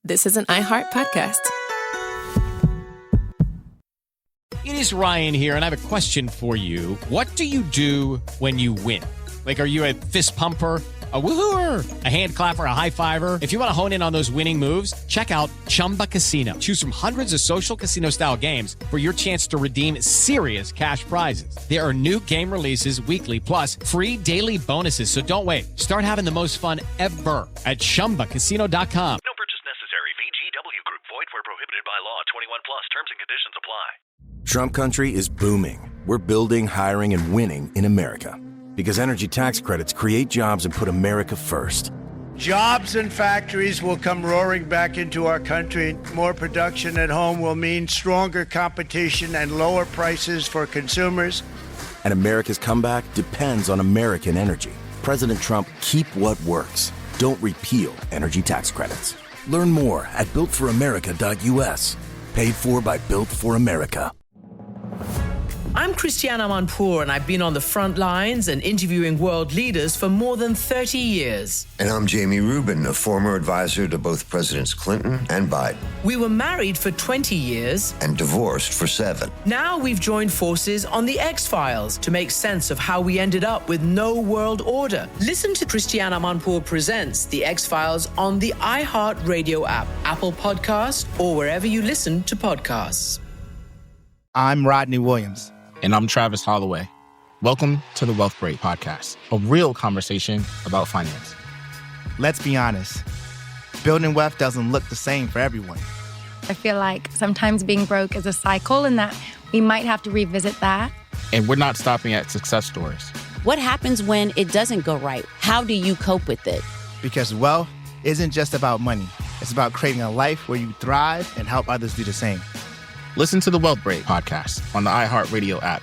this is an iHeart podcast. It is Ryan here, and I have a question for you. What do you do when you win? Like, are you a fist pumper, a woo-hooer, a hand clapper, a high-fiver? If you want to hone in on those winning moves, check out Chumba Casino. Choose from hundreds of social casino-style games for your chance to redeem serious cash prizes. There are new game releases weekly, plus free daily bonuses. So don't wait. Start having the most fun ever at ChumbaCasino.com. No purchase necessary. VGW Group. Void where prohibited by law. 21 plus. Terms and conditions apply. Trump country is booming. We're building, hiring, and winning in America. Because energy tax credits create jobs and put America first. Jobs and factories will come roaring back into our country. More production at home will mean stronger competition and lower prices for consumers. And America's comeback depends on American energy. President Trump, keep what works. Don't repeal energy tax credits. Learn more at builtforamerica.us. Paid for by Built for America. I'm Christiana Manpour, and I've been on the front lines and interviewing world leaders for more than 30 years. And I'm Jamie Rubin, a former advisor to both Presidents Clinton and Biden. We were married for 20 years. And divorced for 7. Now we've joined forces on The X-Files to make sense of how we ended up with no world order. Listen to Christiana Manpour Presents The X-Files on the iHeartRadio app, Apple Podcast, or wherever you listen to podcasts. I'm Rodney Williams. And I'm Travis Holloway. Welcome to the Wealth Break Podcast, a real conversation about finance. Let's be honest. Building wealth doesn't look the same for everyone. I feel like sometimes being broke is a cycle and that we might have to revisit that. And we're not stopping at success stories. What happens when it doesn't go right? How do you cope with it? Because wealth isn't just about money. It's about creating a life where you thrive and help others do the same. Listen to the Wealth Break Podcast on the iHeartRadio app.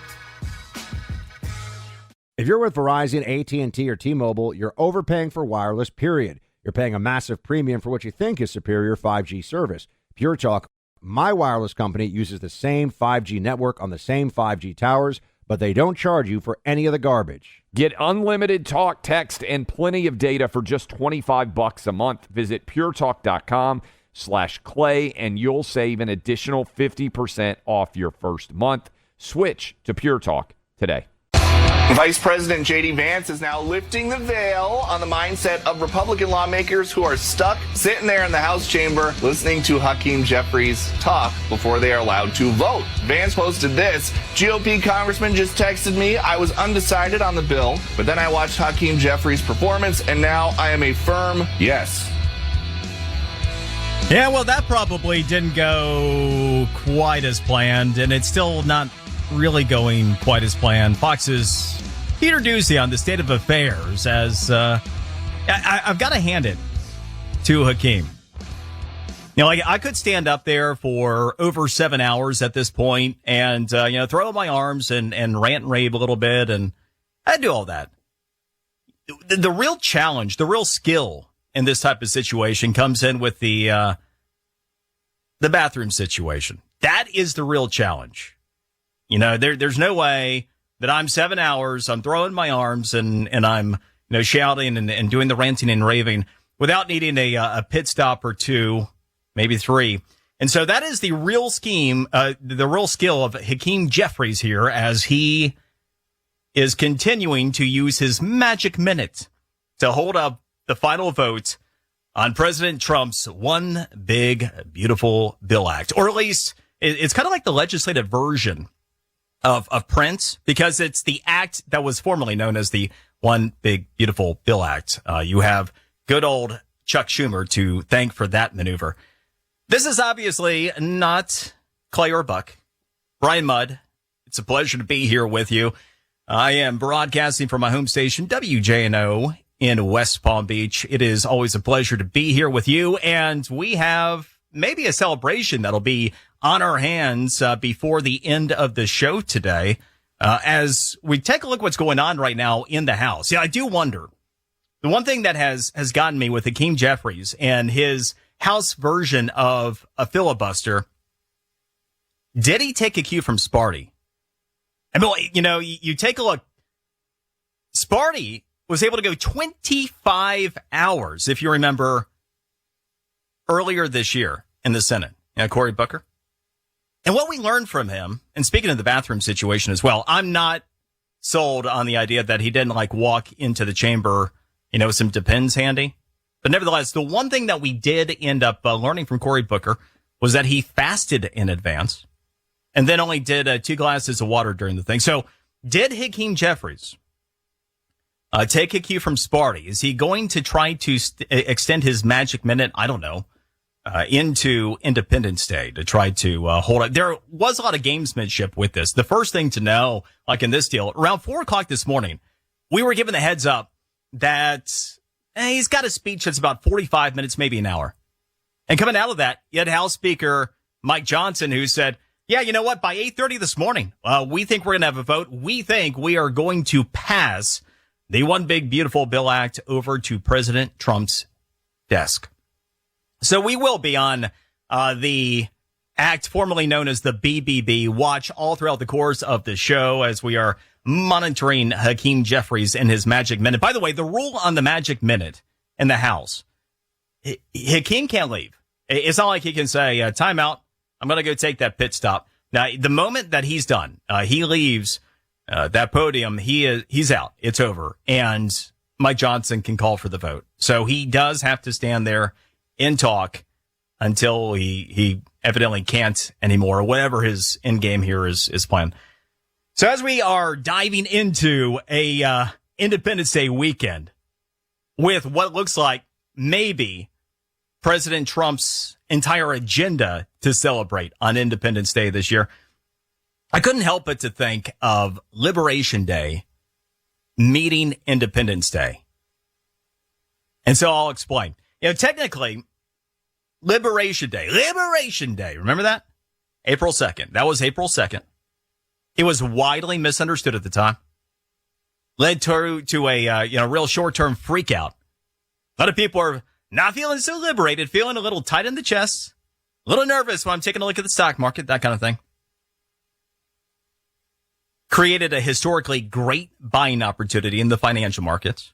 If you're with Verizon, AT&T, or T-Mobile, you're overpaying for wireless, period. You're paying a massive premium for what you think is superior 5G service. Pure Talk, my wireless company, uses the same 5G network on the same 5G towers, but they don't charge you for any of the garbage. Get unlimited talk, text, and plenty of data for just $25 a month. Visit puretalk.com/Clay, and you'll save an additional 50% off your first month. Switch to Pure Talk today. Vice President J.D. Vance is now lifting the veil on the mindset of Republican lawmakers who are stuck sitting there in the House chamber listening to Hakeem Jeffries talk before they are allowed to vote. Vance posted this: GOP congressman just texted me. I was undecided on the bill, but then I watched Hakeem Jeffries' performance, and now I am a firm yes. Yeah, well, that probably didn't go quite as planned, and it's still not really going quite as planned. Fox's Peter Doocy on the state of affairs as I've got to hand it to Hakeem. You know, like, I could stand up there for over 7 hours at this point and, throw up my arms and rant and rave a little bit, and I'd do all that. The real challenge, the real skill in this type of situation comes in with the bathroom situation. That is the real challenge. You know, there's no way that I'm 7 hours, I'm throwing my arms and I'm, shouting and doing the ranting and raving without needing a pit stop or two, maybe 3. And so that is the real the real skill of Hakeem Jeffries here as he is continuing to use his magic minute to hold up the final vote on President Trump's one big, beautiful bill act. Or at least it's kind of like the legislative version of Prince, because it's the act that was formerly known as the One Big Beautiful Bill Act. You have good old Chuck Schumer to thank for that maneuver. This is obviously not Clay or Buck. Brian Mudd, it's a pleasure to be here with you. I am broadcasting from my home station, WJNO, in West Palm Beach. It is always a pleasure to be here with you, and we have maybe a celebration that'll be on our hands before the end of the show today as we take a look at what's going on right now in the House. Yeah, I do wonder. The one thing that has gotten me with Hakeem Jeffries and his House version of a filibuster, did he take a cue from Sparty? I mean, you take a look. Sparty was able to go 25 hours, if you remember, earlier this year in the Senate, Cory Booker. And what we learned from him, and speaking of the bathroom situation as well, I'm not sold on the idea that he didn't walk into the chamber, with some Depends handy. But nevertheless, the one thing that we did end up learning from Cory Booker was that he fasted in advance and then only did 2 glasses of water during the thing. So did Hakeem Jeffries take a cue from Sparty? Is he going to try to extend his magic minute? I don't know. Into Independence Day to try to hold it. There was a lot of gamesmanship with this. The first thing to know, in this deal, around 4 o'clock this morning, we were given the heads up that he's got a speech that's about 45 minutes, maybe an hour. And coming out of that, you had House Speaker Mike Johnson, who said, yeah, you know what? By 8:30 this morning, we think we're going to have a vote. We think we are going to pass the One Big Beautiful Bill Act over to President Trump's desk. So we will be on the act formerly known as the BBB watch all throughout the course of the show as we are monitoring Hakeem Jeffries and his magic minute. By the way, the rule on the magic minute in the House, Hakeem can't leave. It's not like he can say, time out, I'm going to go take that pit stop. Now, the moment that he's done, he leaves that podium, he's out. It's over. And Mike Johnson can call for the vote. So he does have to stand there and talk until he evidently can't anymore, or whatever his end game here is planned. So as we are diving into a Independence Day weekend with what looks like maybe President Trump's entire agenda to celebrate on Independence Day this year, I couldn't help but to think of Liberation Day meeting Independence Day. And so I'll explain. Technically, Liberation Day, remember that? April 2nd. That was April 2nd. It was widely misunderstood at the time. Led to a real short-term freak out. A lot of people are not feeling so liberated, feeling a little tight in the chest, a little nervous when I'm taking a look at the stock market, that kind of thing. Created a historically great buying opportunity in the financial markets.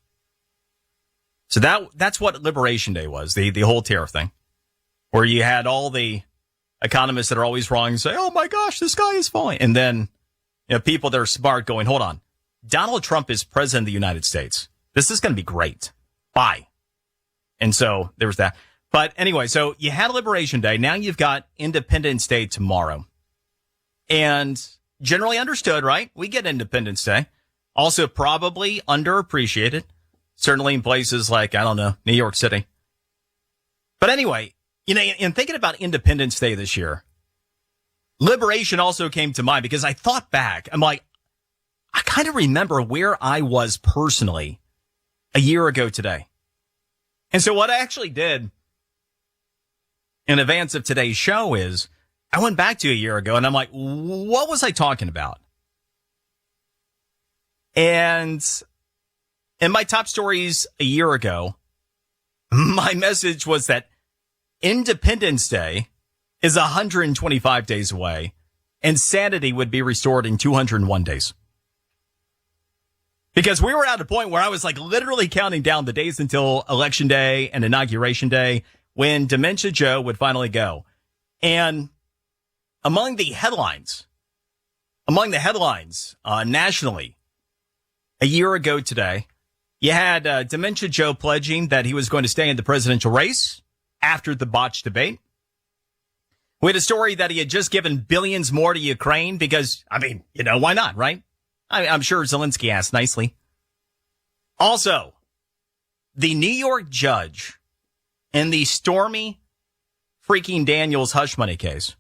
So that's what Liberation Day was, the whole tariff thing, where you had all the economists that are always wrong say, oh my gosh, the sky is falling. And then people that are smart going, hold on, Donald Trump is president of the United States. This is going to be great. Bye. And so there was that. But anyway, so you had Liberation Day. Now you've got Independence Day tomorrow. And generally understood, right? We get Independence Day. Also probably underappreciated. Certainly in places like, I don't know, New York City. But anyway, in thinking about Independence Day this year, liberation also came to mind because I thought back. I'm like, I kind of remember where I was personally a year ago today. And so what I actually did in advance of today's show is I went back to a year ago and I'm like, what was I talking about? And in my top stories a year ago, my message was that Independence Day is 125 days away and sanity would be restored in 201 days. Because we were at a point where I was literally counting down the days until Election Day and Inauguration Day when Dementia Joe would finally go. And among the headlines nationally, a year ago today, you had Dementia Joe pledging that he was going to stay in the presidential race after the botched debate. We had a story that he had just given billions more to Ukraine because, why not, right? I'm sure Zelensky asked nicely. Also, the New York judge in the Stormy freaking Daniels hush money case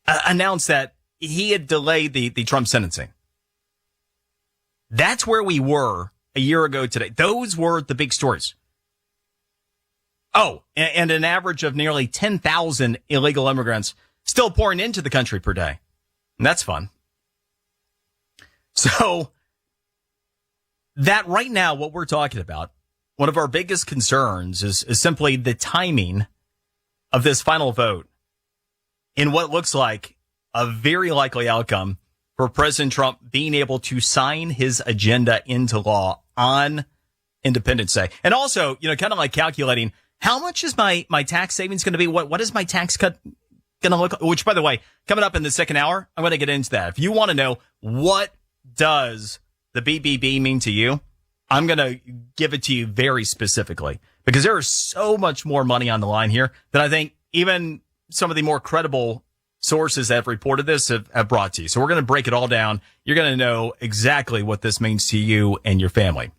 announced that he had delayed the Trump sentencing. That's where we were a year ago today. Those were the big stories. Oh, and an average of nearly 10,000 illegal immigrants still pouring into the country per day. And that's fun. So that right now, what we're talking about, one of our biggest concerns is simply the timing of this final vote in what looks like a very likely outcome for President Trump being able to sign his agenda into law on Independence Day. And also, kind of calculating, How much is my tax savings going to be? What is my tax cut going to look like? Which, by the way, coming up in the second hour, I'm going to get into that. If you want to know what does the BBB mean to you, I'm going to give it to you very specifically because there is so much more money on the line here that I think even some of the more credible sources that have reported this have brought to you. So we're going to break it all down. You're going to know exactly what this means to you and your family.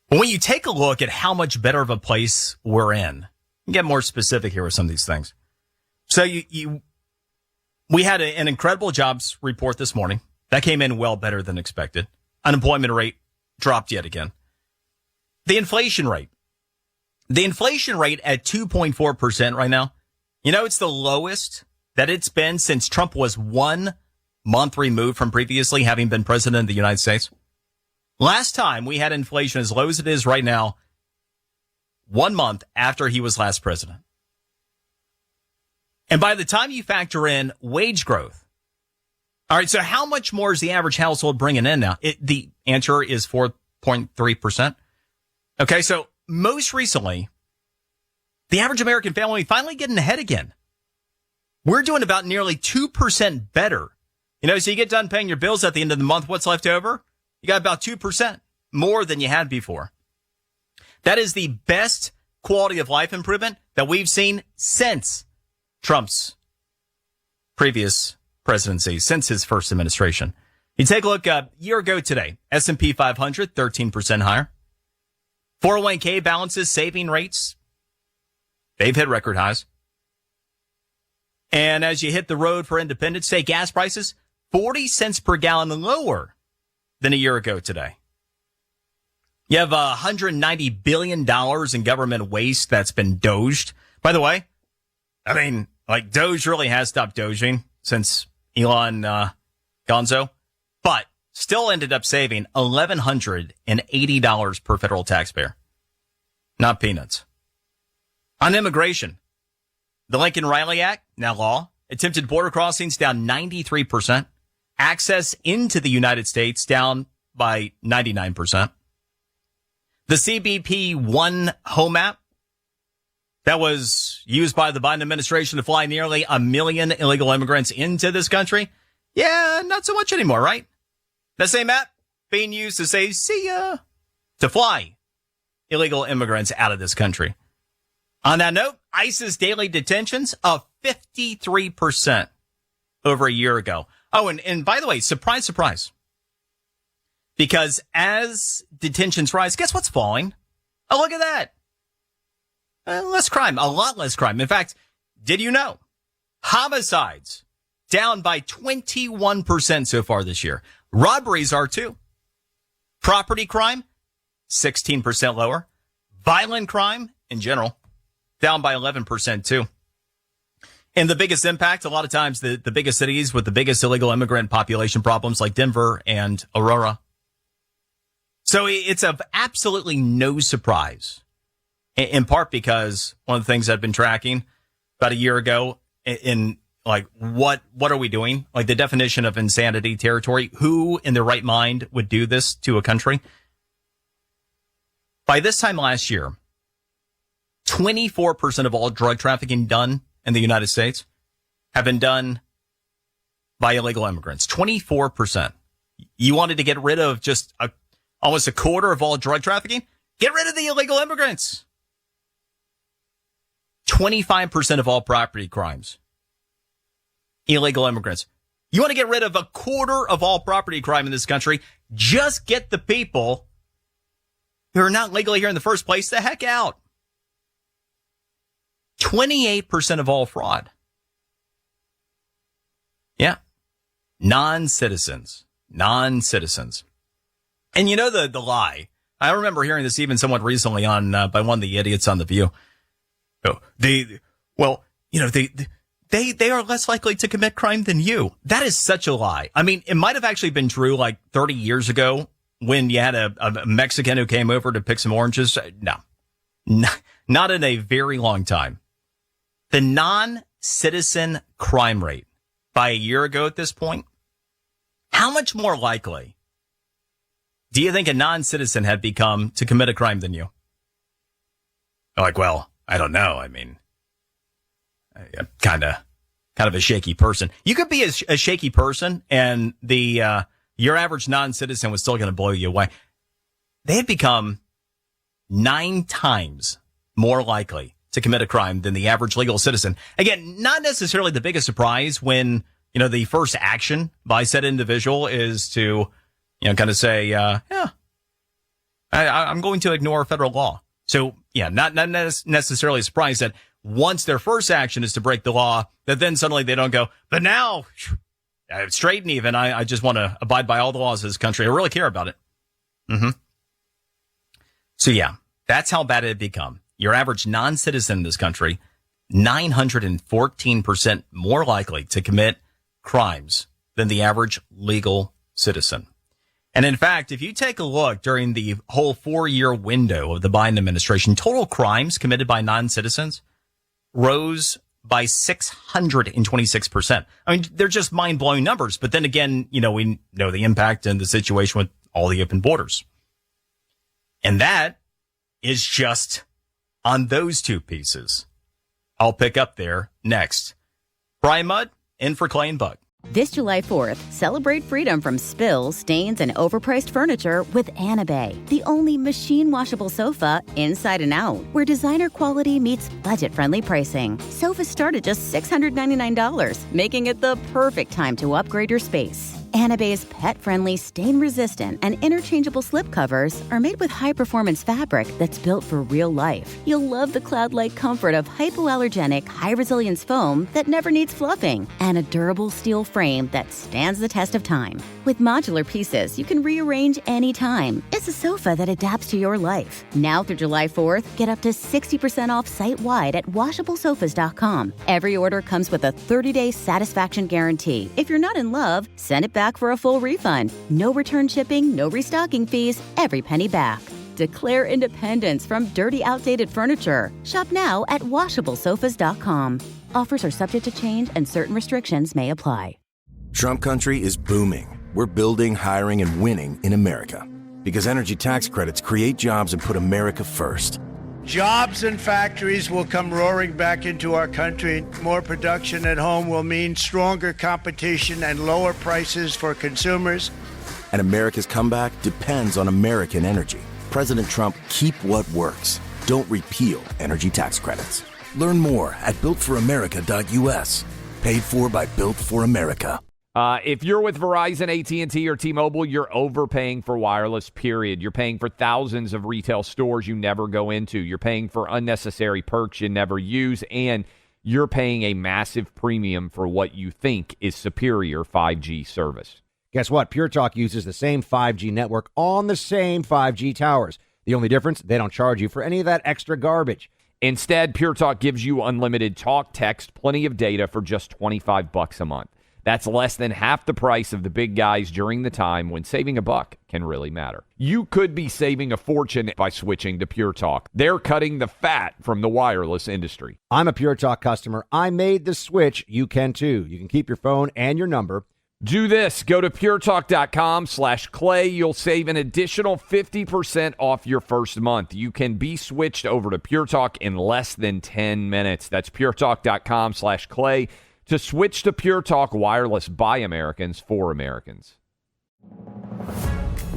But when you take a look at how much better of a place we're in, you get more specific here with some of these things. So we had an incredible jobs report this morning. That came in well better than expected. Unemployment rate dropped yet again. The inflation rate at 2.4% right now. You know, it's the lowest that it's been since Trump was 1 month removed from previously having been president of the United States. Last time we had inflation as low as it is right now, 1 month after he was last president. And by the time you factor in wage growth, all right, so how much more is the average household bringing in now? The answer is 4.3%. Okay, so most recently, the average American family finally getting ahead again. We're doing about nearly 2% better. You know, so you get done paying your bills at the end of the month, what's left over? You got about 2% more than you had before. That is the best quality of life improvement that we've seen since Trump's previous presidency, since his first administration. You take a look a year ago today, S&P 500, 13% higher. 401k balances, saving rates, they've hit record highs. And as you hit the road for Independence Day, gas prices, 40 cents per gallon lower than a year ago today. You have $190 billion in government waste that's been doged. By the way, I mean, like Doge really has stopped doging since Elon Gonzo, but still ended up saving $1,180 per federal taxpayer. Not peanuts. On immigration, the Lincoln-Riley Act, now law, attempted border crossings down 93%. Access into the United States down by 99%. The CBP One Home app that was used by the Biden administration to fly nearly 1 million illegal immigrants into this country. Yeah, not so much anymore, right? The same app being used to say, see ya, to fly illegal immigrants out of this country. On that note, ICE's daily detentions of 53% over a year ago. Oh, and by the way, surprise, surprise. Because as detentions rise, guess what's falling? Oh, look at that. Less crime, a lot less crime. In fact, did you know? Homicides down by 21% so far this year. Robberies are too. Property crime, 16% lower. Violent crime in general, down by 11% too. And the biggest impact, a lot of times, the biggest cities with the biggest illegal immigrant population problems like Denver and Aurora. So it's of absolutely no surprise, in part because one of the things I've been tracking about a year ago in like, what are we doing? Like the definition of insanity territory. Who in their right mind would do this to a country? By this time last year, 24% of all drug trafficking done in the United States have been done by illegal immigrants. 24%. You wanted to get rid of just almost a quarter of all drug trafficking? Get rid of the illegal immigrants. 25% of all property crimes. Illegal immigrants. You want to get rid of a quarter of all property crime in this country? Just get the people who are not legally here in the first place the heck out. 28% of all fraud. Yeah. Non-citizens. And you know the lie. I remember hearing this even somewhat recently on by one of the idiots on The View. Oh, they are less likely to commit crime than you. That is such a lie. I mean, it might have actually been true like 30 years ago when you had a Mexican who came over to pick some oranges. No, not in a very long time. The non-citizen crime rate by a year ago at this point, how much more likely do you think a non-citizen had become to commit a crime than you? Like, well, I don't know. I mean, I'm kind of a shaky person. You could be a shaky person, and your average non-citizen was still going to blow you away. They had become 9 times more likely to commit a crime than the average legal citizen. Again, not necessarily the biggest surprise when, the first action by said individual is to, kind of say, I'm going to ignore federal law. So, not necessarily surprised that once their first action is to break the law, that then suddenly they don't go, but now, straight and even, I just want to abide by all the laws of this country. I really care about it. Mm-hmm. So, that's how bad it had become. Your average non-citizen in this country, 914% more likely to commit crimes than the average legal citizen. And in fact, if you take a look during the whole 4-year window of the Biden administration, total crimes committed by non-citizens rose by 626%. I mean, they're just mind-blowing numbers. But then again, we know the impact and the situation with all the open borders. And that is just on those 2 pieces. I'll pick up there next. Brian Mudd in for Clay and Buck. This July 4th, celebrate freedom from spills, stains, and overpriced furniture with Anabay, the only machine-washable sofa inside and out, where designer quality meets budget-friendly pricing. Sofas start at just $699, making it the perfect time to upgrade your space. Anabay's pet-friendly, stain-resistant, and interchangeable slipcovers are made with high-performance fabric that's built for real life. You'll love the cloud-like comfort of hypoallergenic, high-resilience foam that never needs fluffing, and a durable steel frame that stands the test of time. With modular pieces, you can rearrange anytime. It's a sofa that adapts to your life. Now through July 4th, get up to 60% off site-wide at washablesofas.com. Every order comes with a 30-day satisfaction guarantee. If you're not in love, send it back for a full refund. No return shipping, no restocking fees, every penny back. Declare independence from dirty, outdated furniture. Shop now at washablesofas.com. Offers are subject to change and certain restrictions may apply. Trump country is booming. We're building, hiring, and winning in America. Because energy tax credits create jobs and put America first. Jobs and factories will come roaring back into our country. More production at home will mean stronger competition and lower prices for consumers. And America's comeback depends on American energy. President Trump, keep what works. Don't repeal energy tax credits. Learn more at builtforamerica.us. Paid for by Built for America. If you're with Verizon, AT&T, or T-Mobile, you're overpaying for wireless, period. You're paying for thousands of retail stores you never go into. You're paying for unnecessary perks you never use, and you're paying a massive premium for what you think is superior 5G service. Guess what? Pure Talk uses the same 5G network on the same 5G towers. The only difference, they don't charge you for any of that extra garbage. Instead, Pure Talk gives you unlimited talk, text, plenty of data for just $25 a month. That's less than half the price of the big guys during the time when saving $1 can really matter. You could be saving a fortune by switching to Pure Talk. They're cutting the fat from the wireless industry. I'm a Pure Talk customer. I made the switch. You can too. You can keep your phone and your number. Do this. Go to puretalk.com/Clay. You'll save an additional 50% off your first month. You can be switched over to Pure Talk in less than 10 minutes. That's puretalk.com/Clay. To switch to Pure Talk Wireless by Americans for Americans.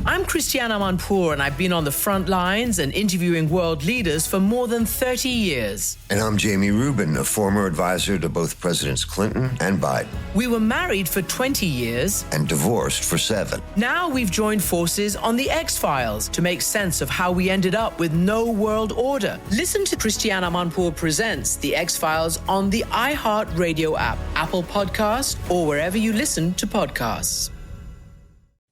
I'm Christiane Amanpour, and I've been on the front lines and interviewing world leaders for more than 30 years. And I'm Jamie Rubin, a former advisor to both Presidents Clinton and Biden. We were married for 20 years. And divorced for 7. Now we've joined forces on the X-Files to make sense of how we ended up with no world order. Listen to Christiane Amanpour Presents The X-Files on the iHeartRadio app, Apple Podcast, or wherever you listen to podcasts.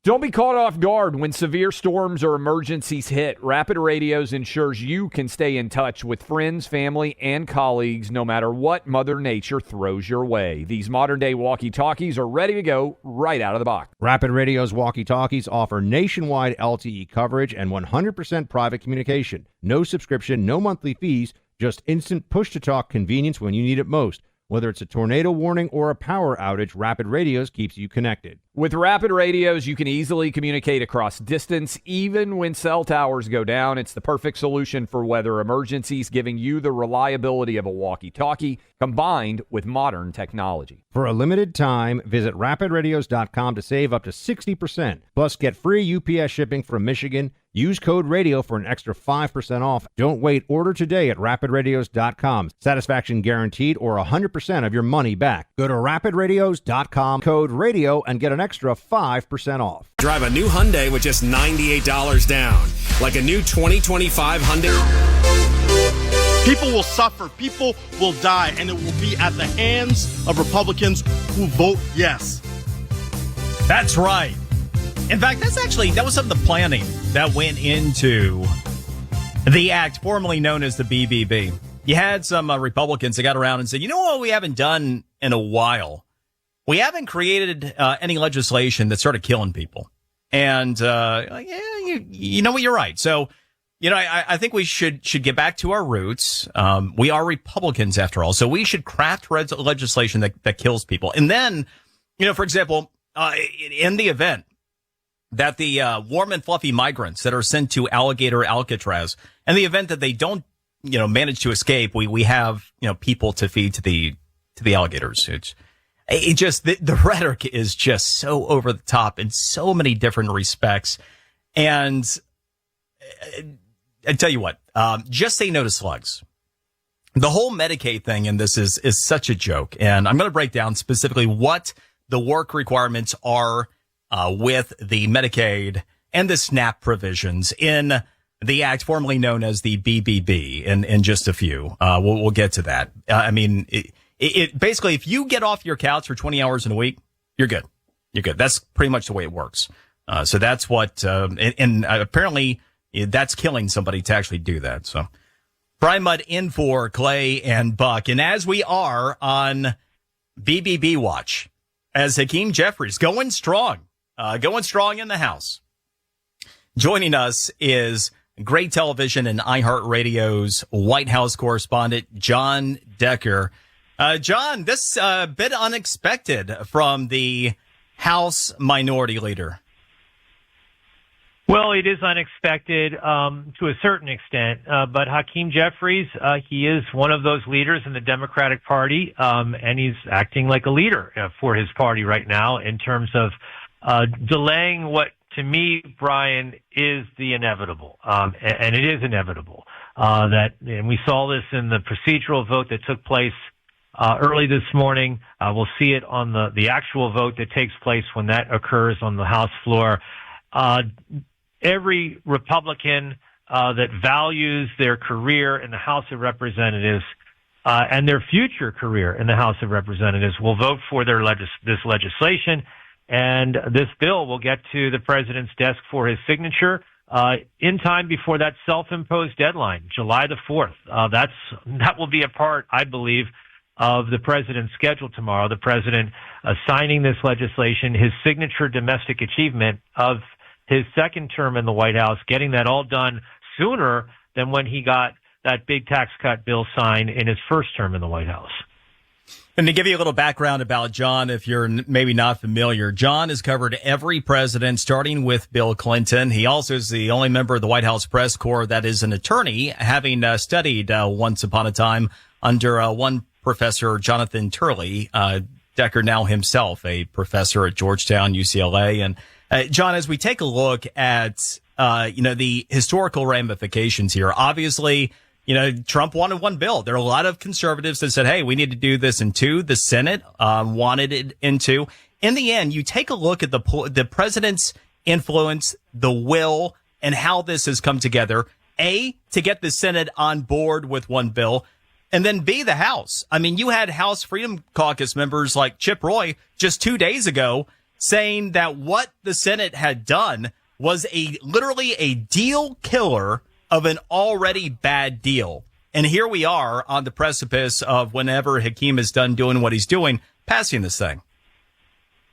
Don't be caught off guard when severe storms or emergencies hit. Rapid Radios ensures you can stay in touch with friends, family, and colleagues no matter what Mother Nature throws your way. These modern-day walkie-talkies are ready to go right out of the box. Rapid Radio's walkie-talkies offer nationwide LTE coverage and 100% private communication. No subscription, no monthly fees, just instant push-to-talk convenience when you need it most. Whether it's a tornado warning or a power outage, Rapid Radios keeps you connected. With Rapid Radios, you can easily communicate across distance, even when cell towers go down. It's the perfect solution for weather emergencies, giving you the reliability of a walkie-talkie combined with modern technology. For a limited time, visit rapidradios.com to save up to 60%. Plus, get free UPS shipping from Michigan. Use code RADIO for an extra 5% off. Don't wait. Order today at rapidradios.com. Satisfaction guaranteed or 100% of your money back. Go to rapidradios.com, code RADIO, and get an extra 5% off. Drive a new Hyundai with just $98 down. Like a new 2025 Hyundai. People will suffer. People will die. And it will be at the hands of Republicans who vote yes. That's right. In fact, that was some of the planning that went into the act formerly known as the BBB. You had some Republicans that got around and said, you know what we haven't done in a while? We haven't created any legislation that started killing people. And, you know what, you're right. So, I think we should get back to our roots. We are Republicans after all. So we should craft legislation that kills people. And then, for example, in the event that the warm and fluffy migrants that are sent to Alligator Alcatraz, in the event that they don't, manage to escape, we have, people to feed to the alligators. The rhetoric is just so over the top in so many different respects. And I tell you what, just say no to slugs. The whole Medicaid thing in this is such a joke. And I'm going to break down specifically what the work requirements are with the Medicaid and the SNAP provisions in the act formerly known as the BBB in just a few. We'll get to that. It basically, if you get off your couch for 20 hours in a week, you're good. You're good. That's pretty much the way it works. So that's what, and apparently that's killing somebody to actually do that. So Brian Mudd in for Clay and Buck. And as we are on BBB watch, as Hakeem Jeffries going strong in the House. Joining us is great television and iHeartRadio's White House correspondent, Jon Decker. John, this bit unexpected from the House Minority Leader. Well, it is unexpected to a certain extent, but Hakeem Jeffries, he is one of those leaders in the Democratic Party, and he's acting like a leader for his party right now in terms of delaying what, to me, Brian, is the inevitable, and it is inevitable. And we saw this in the procedural vote that took place early this morning. We'll see it on the actual vote that takes place when that occurs on the House floor. Every Republican that values their career in the House of Representatives and their future career in the House of Representatives will vote for this legislation, and this bill will get to the president's desk for his signature in time before that self-imposed deadline, July the 4th. That will be a part, I believe, of the president's schedule tomorrow. The president signing this legislation, his signature domestic achievement of his second term in the White House, getting that all done sooner than when he got that big tax cut bill signed in his first term in the White House. And to give you a little background about John, if you're maybe not familiar, John has covered every president, starting with Bill Clinton. He also is the only member of the White House press corps that is an attorney, having studied once upon a time under one professor, Jonathan Turley. Decker now himself a professor at Georgetown, UCLA. And John, as we take a look at, the historical ramifications here, obviously, Trump wanted one bill. There are a lot of conservatives that said, hey, we need to do this in two. The Senate wanted it in two. In the end, you take a look at the president's influence, the will, and how this has come together. A, to get the Senate on board with one bill, and then B, the House. I mean, you had House Freedom Caucus members like Chip Roy just 2 days ago saying that what the Senate had done was literally a deal killer of an already bad deal. And here we are on the precipice of, whenever Hakeem is done doing what he's doing, passing this thing.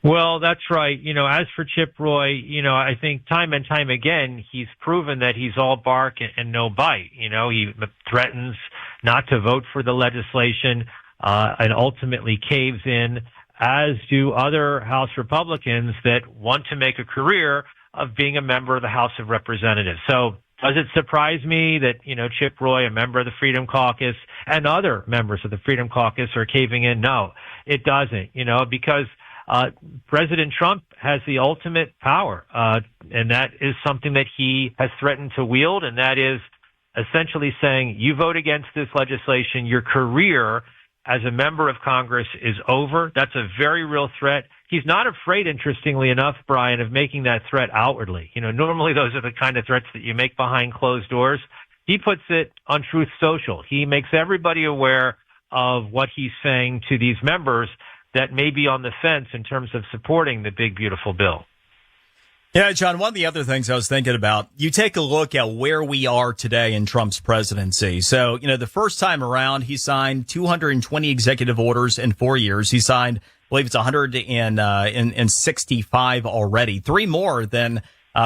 Well, that's right. As for Chip Roy, I think time and time again, he's proven that he's all bark and no bite. He threatens not to vote for the legislation. and ultimately caves in, as do other House Republicans that want to make a career of being a member of the House of Representatives. So does it surprise me that, Chip Roy, a member of the Freedom Caucus, and other members of the Freedom Caucus are caving in? No, it doesn't, because President Trump has the ultimate power, and that is something that he has threatened to wield, and that is essentially saying, you vote against this legislation, your career as a member of Congress is over. That's a very real threat. He's not afraid, interestingly enough, Brian, of making that threat outwardly. Normally those are the kind of threats that you make behind closed doors. He puts it on Truth Social. He makes everybody aware of what he's saying to these members that may be on the fence in terms of supporting the big, beautiful bill. Yeah, John, one of the other things I was thinking about, you take a look at where we are today in Trump's presidency. So, the first time around, he signed 220 executive orders in 4 years. He signed, I believe it's 165 already, 3 more than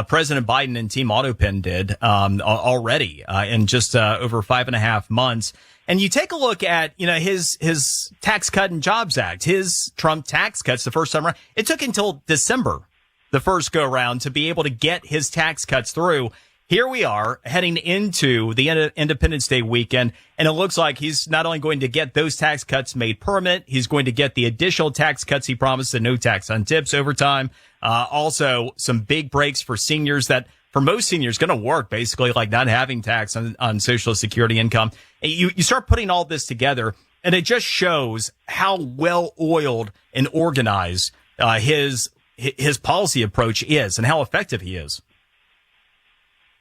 President Biden and Team Autopin did already in just over 5.5 months. And you take a look at, his Tax Cut and Jobs Act, his Trump tax cuts the first time around. It took until December, the first go round, to be able to get his tax cuts through. Here we are heading into the Independence Day weekend, and it looks like he's not only going to get those tax cuts made permanent, he's going to get the additional tax cuts he promised, the no tax on tips over time. Also, some big breaks for seniors that, for most seniors, going to work basically like not having tax on Social Security income. You start putting all this together, and it just shows how well-oiled and organized his policy approach is and how effective he is.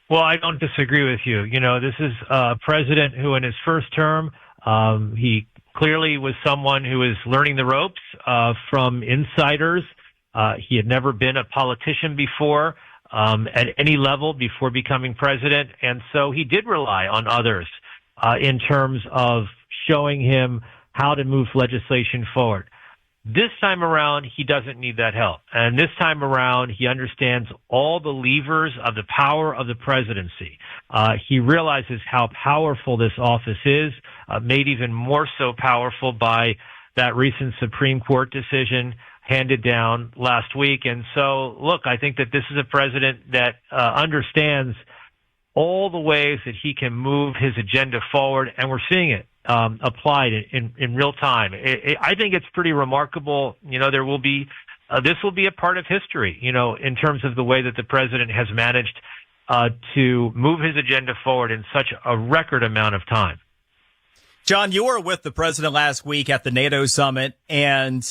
Well, I don't disagree with you. This is a president who in his first term, he clearly was someone who was learning the ropes from insiders. He had never been a politician before at any level before becoming president. And so he did rely on others in terms of showing him how to move legislation forward. This time around, he doesn't need that help. And this time around, he understands all the levers of the power of the presidency. He realizes how powerful this office is, made even more so powerful by that recent Supreme Court decision handed down last week. And so, look, I think that this is a president that understands all the ways that he can move his agenda forward, and we're seeing it applied in real time. I think it's pretty remarkable. There will be this will be a part of history, in terms of the way that the president has managed to move his agenda forward in such a record amount of time. John, you were with the president last week at the NATO summit, and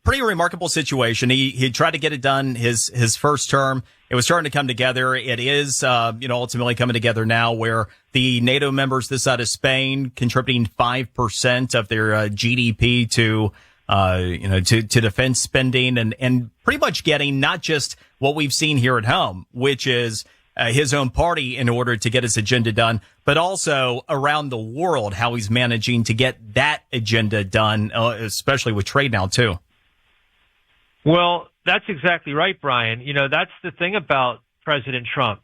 pretty remarkable situation. He tried to get it done his first term. It was starting to come together. It is, ultimately coming together now, where the NATO members this side of Spain contributing 5% of their GDP to defense spending, and pretty much getting not just what we've seen here at home, which is his own party in order to get his agenda done, but also around the world, how he's managing to get that agenda done, especially with trade now, too. Well, that's exactly right, Brian. That's the thing about President Trump.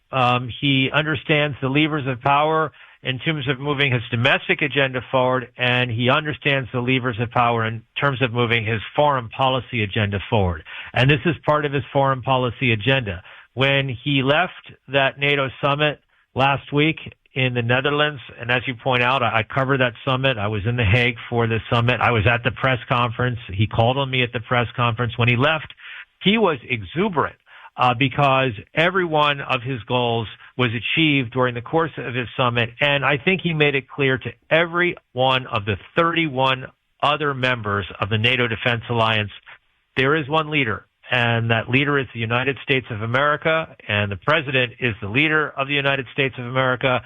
He understands the levers of power in terms of moving his domestic agenda forward, and he understands the levers of power in terms of moving his foreign policy agenda forward. And this is part of his foreign policy agenda. When he left that NATO summit last week in the Netherlands, and as you point out, I covered that summit. I was in The Hague for the summit. I was at the press conference. He called on me at the press conference. When he left, he was exuberant because every one of his goals was achieved during the course of his summit, and I think he made it clear to every one of the 31 other members of the NATO Defense Alliance, there is one leader. And that leader is the United States of America, and the president is the leader of the United States of America,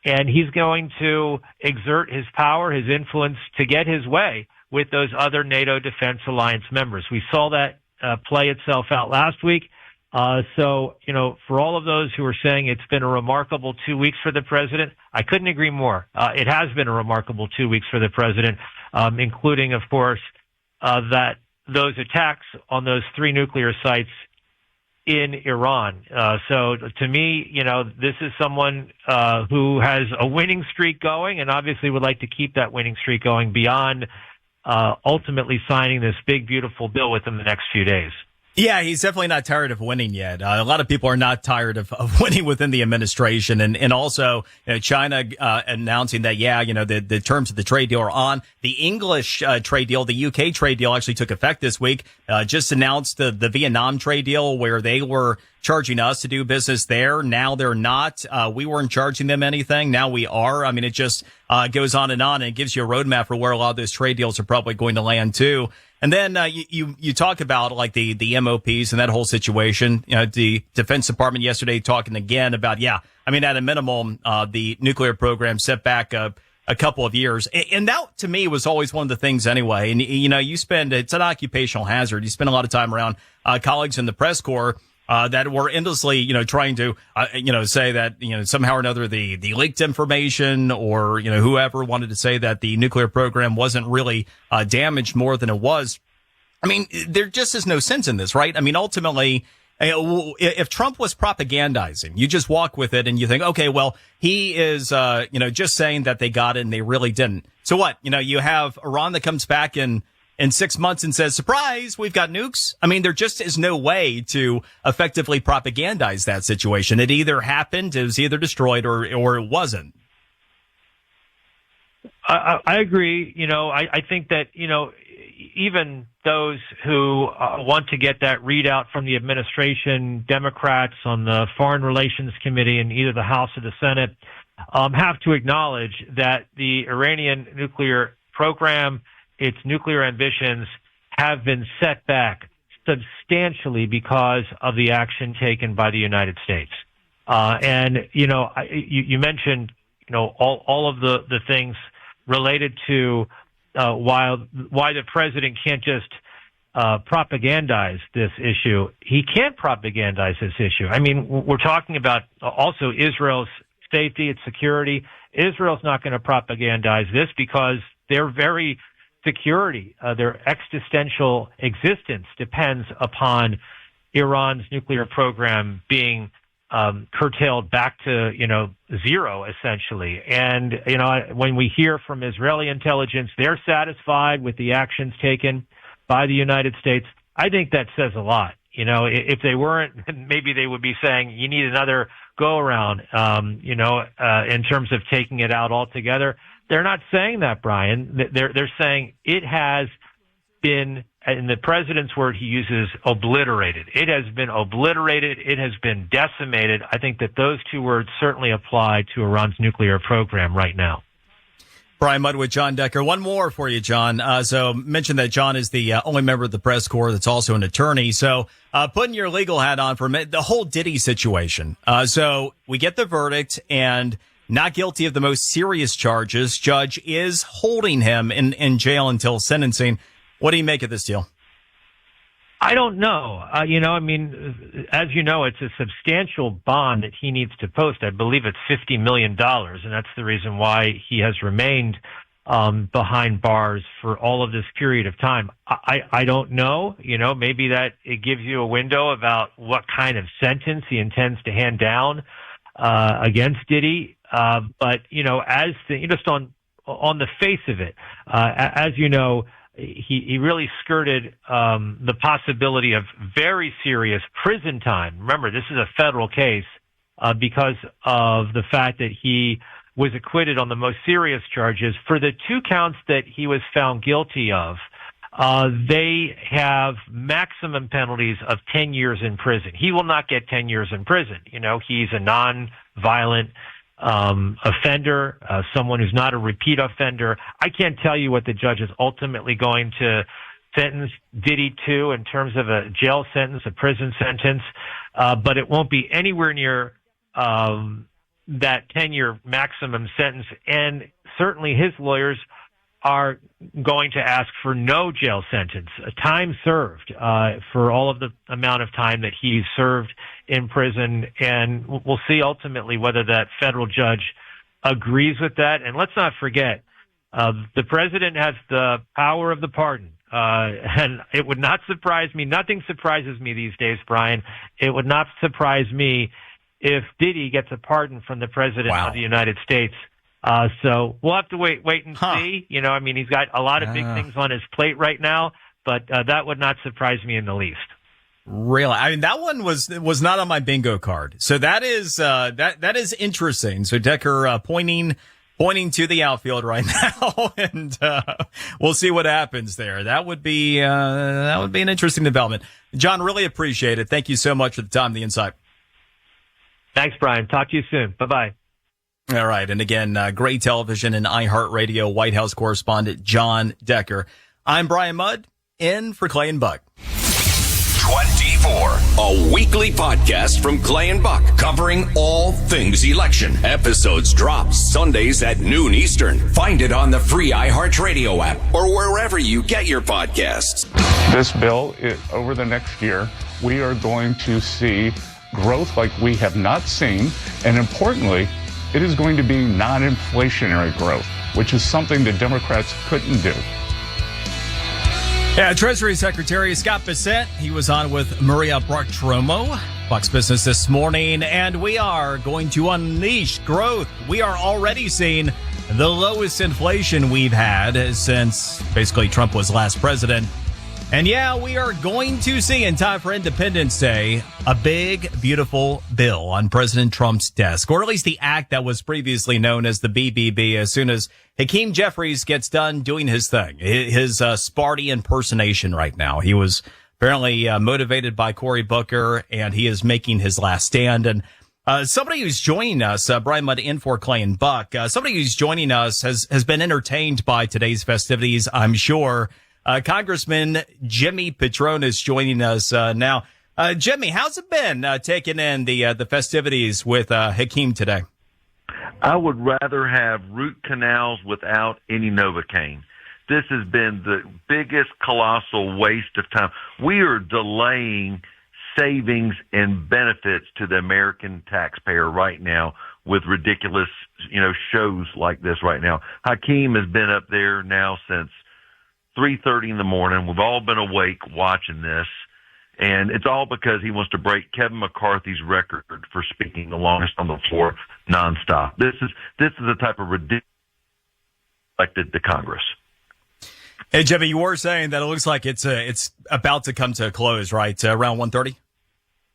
and he's going to exert his power, his influence to get his way with those other NATO Defense Alliance members. We saw that play itself out last week. So, for all of those who are saying it's been a remarkable 2 weeks for the president, I couldn't agree more. It has been a remarkable 2 weeks for the president, including, of course, that those attacks on those 3 nuclear sites in Iran. So to me, this is someone who has a winning streak going and obviously would like to keep that winning streak going beyond ultimately signing this big, beautiful bill within the next few days. Yeah, he's definitely not tired of winning yet. A lot of people are not tired of winning within the administration. And also, China announcing that, the terms of the trade deal are on. The English trade deal, the UK trade deal actually took effect this week. Just announced the Vietnam trade deal where they were charging us to do business there. Now they're not. We weren't charging them anything. Now we are. I mean, it just goes on and it gives you a roadmap for where a lot of those trade deals are probably going to land too. And then you talk about like the MOPs and that whole situation. The Defense Department yesterday talking again about, at a minimum, the nuclear program set back a couple of years. And that to me was always one of the things anyway. And, it's an occupational hazard. You spend a lot of time around colleagues in the press corps that were endlessly, trying to, say that, somehow or another the leaked information or, whoever wanted to say that the nuclear program wasn't really damaged more than it was. I mean, there just is no sense in this, right? I mean, ultimately, if Trump was propagandizing, you just walk with it and you think, okay, well, he is, just saying that they got it and they really didn't. So what? You have Iran that comes back in 6 months and says, surprise, we've got nukes. I mean, there just is no way to effectively propagandize that situation. It either happened, it was either destroyed or it wasn't. I agree. I think that, even those who want to get that readout from the administration, Democrats on the Foreign Relations Committee in either the House or the Senate, have to acknowledge that the Iranian nuclear program, its nuclear ambitions, have been set back substantially because of the action taken by the United States. You mentioned, all of the things related to why the president can't just propagandize this issue. He can't propagandize this issue. I mean, we're talking about also Israel's safety, its security. Israel's not going to propagandize this because their very security, their existential existence depends upon Iran's nuclear program being curtailed back to, zero, essentially. And, when we hear from Israeli intelligence, they're satisfied with the actions taken by the United States. I think that says a lot. If they weren't, maybe they would be saying you need another go around, in terms of taking it out altogether. They're not saying that, Brian. They're saying it has been, in the president's word, he uses obliterated. It has been obliterated. It has been decimated. I think that those two words certainly apply to Iran's nuclear program right now. Brian Mudd with Jon Decker. One more for you, John. So mentioned that John is the only member of the press corps that's also an attorney. So putting your legal hat on for a minute, the whole Diddy situation. So we get the verdict and not guilty of the most serious charges. Judge is holding him in jail until sentencing. What do you make of this deal? I don't know. As you know, it's a substantial bond that he needs to post. I believe it's $50 million, and that's the reason why he has remained behind bars for all of this period of time. I don't know. Maybe that it gives you a window about what kind of sentence he intends to hand down against Diddy. But as just on the face of it, as you know, he really skirted the possibility of very serious prison time. Remember, this is a federal case because of the fact that he was acquitted on the most serious charges. For the two counts that he was found guilty of, they have maximum penalties of 10 years in prison. He will not get 10 years in prison. He's a non-violent offender, someone who's not a repeat offender. I can't tell you what the judge is ultimately going to sentence Diddy to in terms of a jail sentence, a prison sentence, but it won't be anywhere near that 10-year maximum sentence. And certainly his lawyers are going to ask for no jail sentence, a time served for all of the amount of time that he's served in prison. And we'll see ultimately whether that federal judge agrees with that. And let's not forget, the president has the power of the pardon. And it would not surprise me. Nothing surprises me these days, Brian. It would not surprise me if Diddy gets a pardon from the president of the United States. So we'll have to wait and see. You know, I mean, he's got a lot of big things on his plate right now, but that would not surprise me in the least. Really? I mean, that one was not on my bingo card. So that is, that is interesting. So Decker, pointing to the outfield right now, and, we'll see what happens there. That would be an interesting development. John, really appreciate it. Thank you so much for the time, the insight. Thanks, Brian. Talk to you soon. Bye-bye. All right. And again, great television and iHeartRadio White House correspondent Jon Decker. I'm Brian Mudd, in for Clay and Buck. 24, a weekly podcast from Clay and Buck covering all things election. Episodes drop Sundays at noon Eastern. Find it on the free iHeartRadio app or wherever you get your podcasts. This bill, over the next year, we are going to see growth like we have not seen, and importantly, it is going to be non-inflationary growth, which is something the Democrats couldn't do. Yeah, Treasury Secretary Scott Bessent, he was on with Maria Bartiromo, Fox Business this morning, and we are going to unleash growth. We are already seeing the lowest inflation we've had since basically Trump was last president. And yeah, we are going to see in time for Independence Day a big, beautiful bill on President Trump's desk, or at least the act that was previously known as the BBB, as soon as Hakeem Jeffries gets done doing his thing, his Sparty impersonation right now. He was apparently motivated by Cory Booker, and he is making his last stand. And somebody who's joining us, Brian Mudd in for Clay and Buck, somebody who's joining us has been entertained by today's festivities, I'm sure. Congressman Jimmy Patronis joining us now. Jimmy, how's it been taking in the festivities with Hakeem today? I would rather have root canals without any Novocaine. This has been the biggest colossal waste of time. We are delaying savings and benefits to the American taxpayer right now with ridiculous, shows like this right now. Hakeem has been up there now since 3:30 in the morning. We've all been awake watching this, and it's all because he wants to break Kevin McCarthy's record for speaking the longest on the floor nonstop. This is the type of ridiculous elected to Congress. Hey, Jimmy, you were saying that it looks like it's about to come to a close, right? Around 1:30.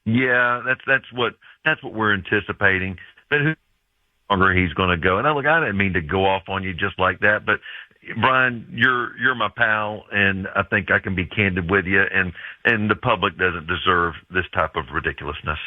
Yeah, that's what we're anticipating. But who longer he's going to go? And I didn't mean to go off on you just like that, but Brian, you're my pal, and I think I can be candid with you, and the public doesn't deserve this type of ridiculousness.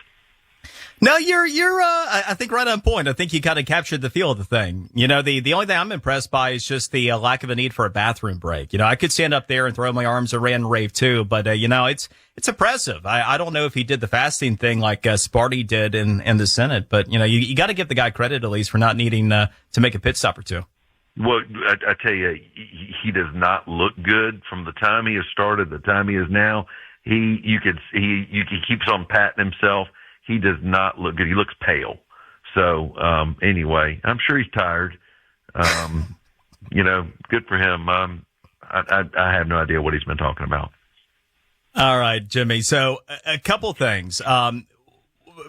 No, you're I think right on point. I think you kind of captured the feel of the thing. The only thing I'm impressed by is just the lack of a need for a bathroom break. I could stand up there and throw my arms around and rave too, but it's impressive. I don't know if he did the fasting thing like Sparty did in the Senate, but you got to give the guy credit at least for not needing to make a pit stop or two. Well, I tell you, he does not look good from the time he has started, the time he is now. He keeps on patting himself. He does not look good. He looks pale. So, anyway, I'm sure he's tired. Good for him. I have no idea what he's been talking about. All right, Jimmy. So a couple things.